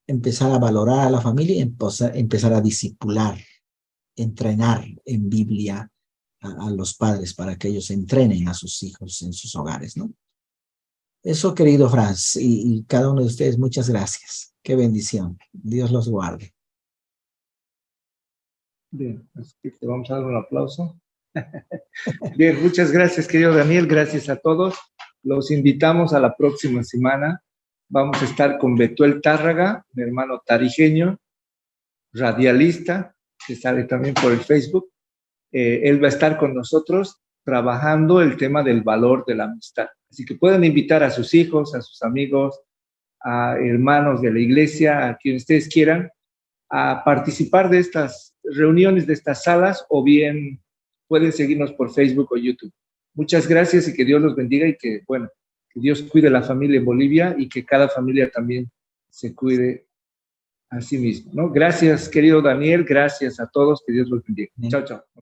empezar a valorar a la familia y empezar a discipular, entrenar en Biblia a los padres para que ellos entrenen a sus hijos en sus hogares, ¿no? Eso, querido Franz, y cada uno de ustedes, muchas gracias. Qué bendición. Dios los guarde. Bien, así que te vamos a dar un aplauso. Bien, muchas gracias, querido Daniel. Gracias a todos. Los invitamos a la próxima semana. Vamos a estar con Betuel Tárraga, mi hermano tarijeño, radialista, que sale también por el Facebook. Él va a estar con nosotros trabajando el tema del valor de la amistad. Así que pueden invitar a sus hijos, a sus amigos, a hermanos de la iglesia, a quien ustedes quieran, a participar de estas reuniones, de estas salas, o bien pueden seguirnos por Facebook o YouTube. Muchas gracias y que Dios los bendiga y que, bueno, que Dios cuide la familia en Bolivia y que cada familia también se cuide a sí mismo, ¿no? Gracias, querido Daniel, gracias a todos, que Dios los bendiga. Chao, chao.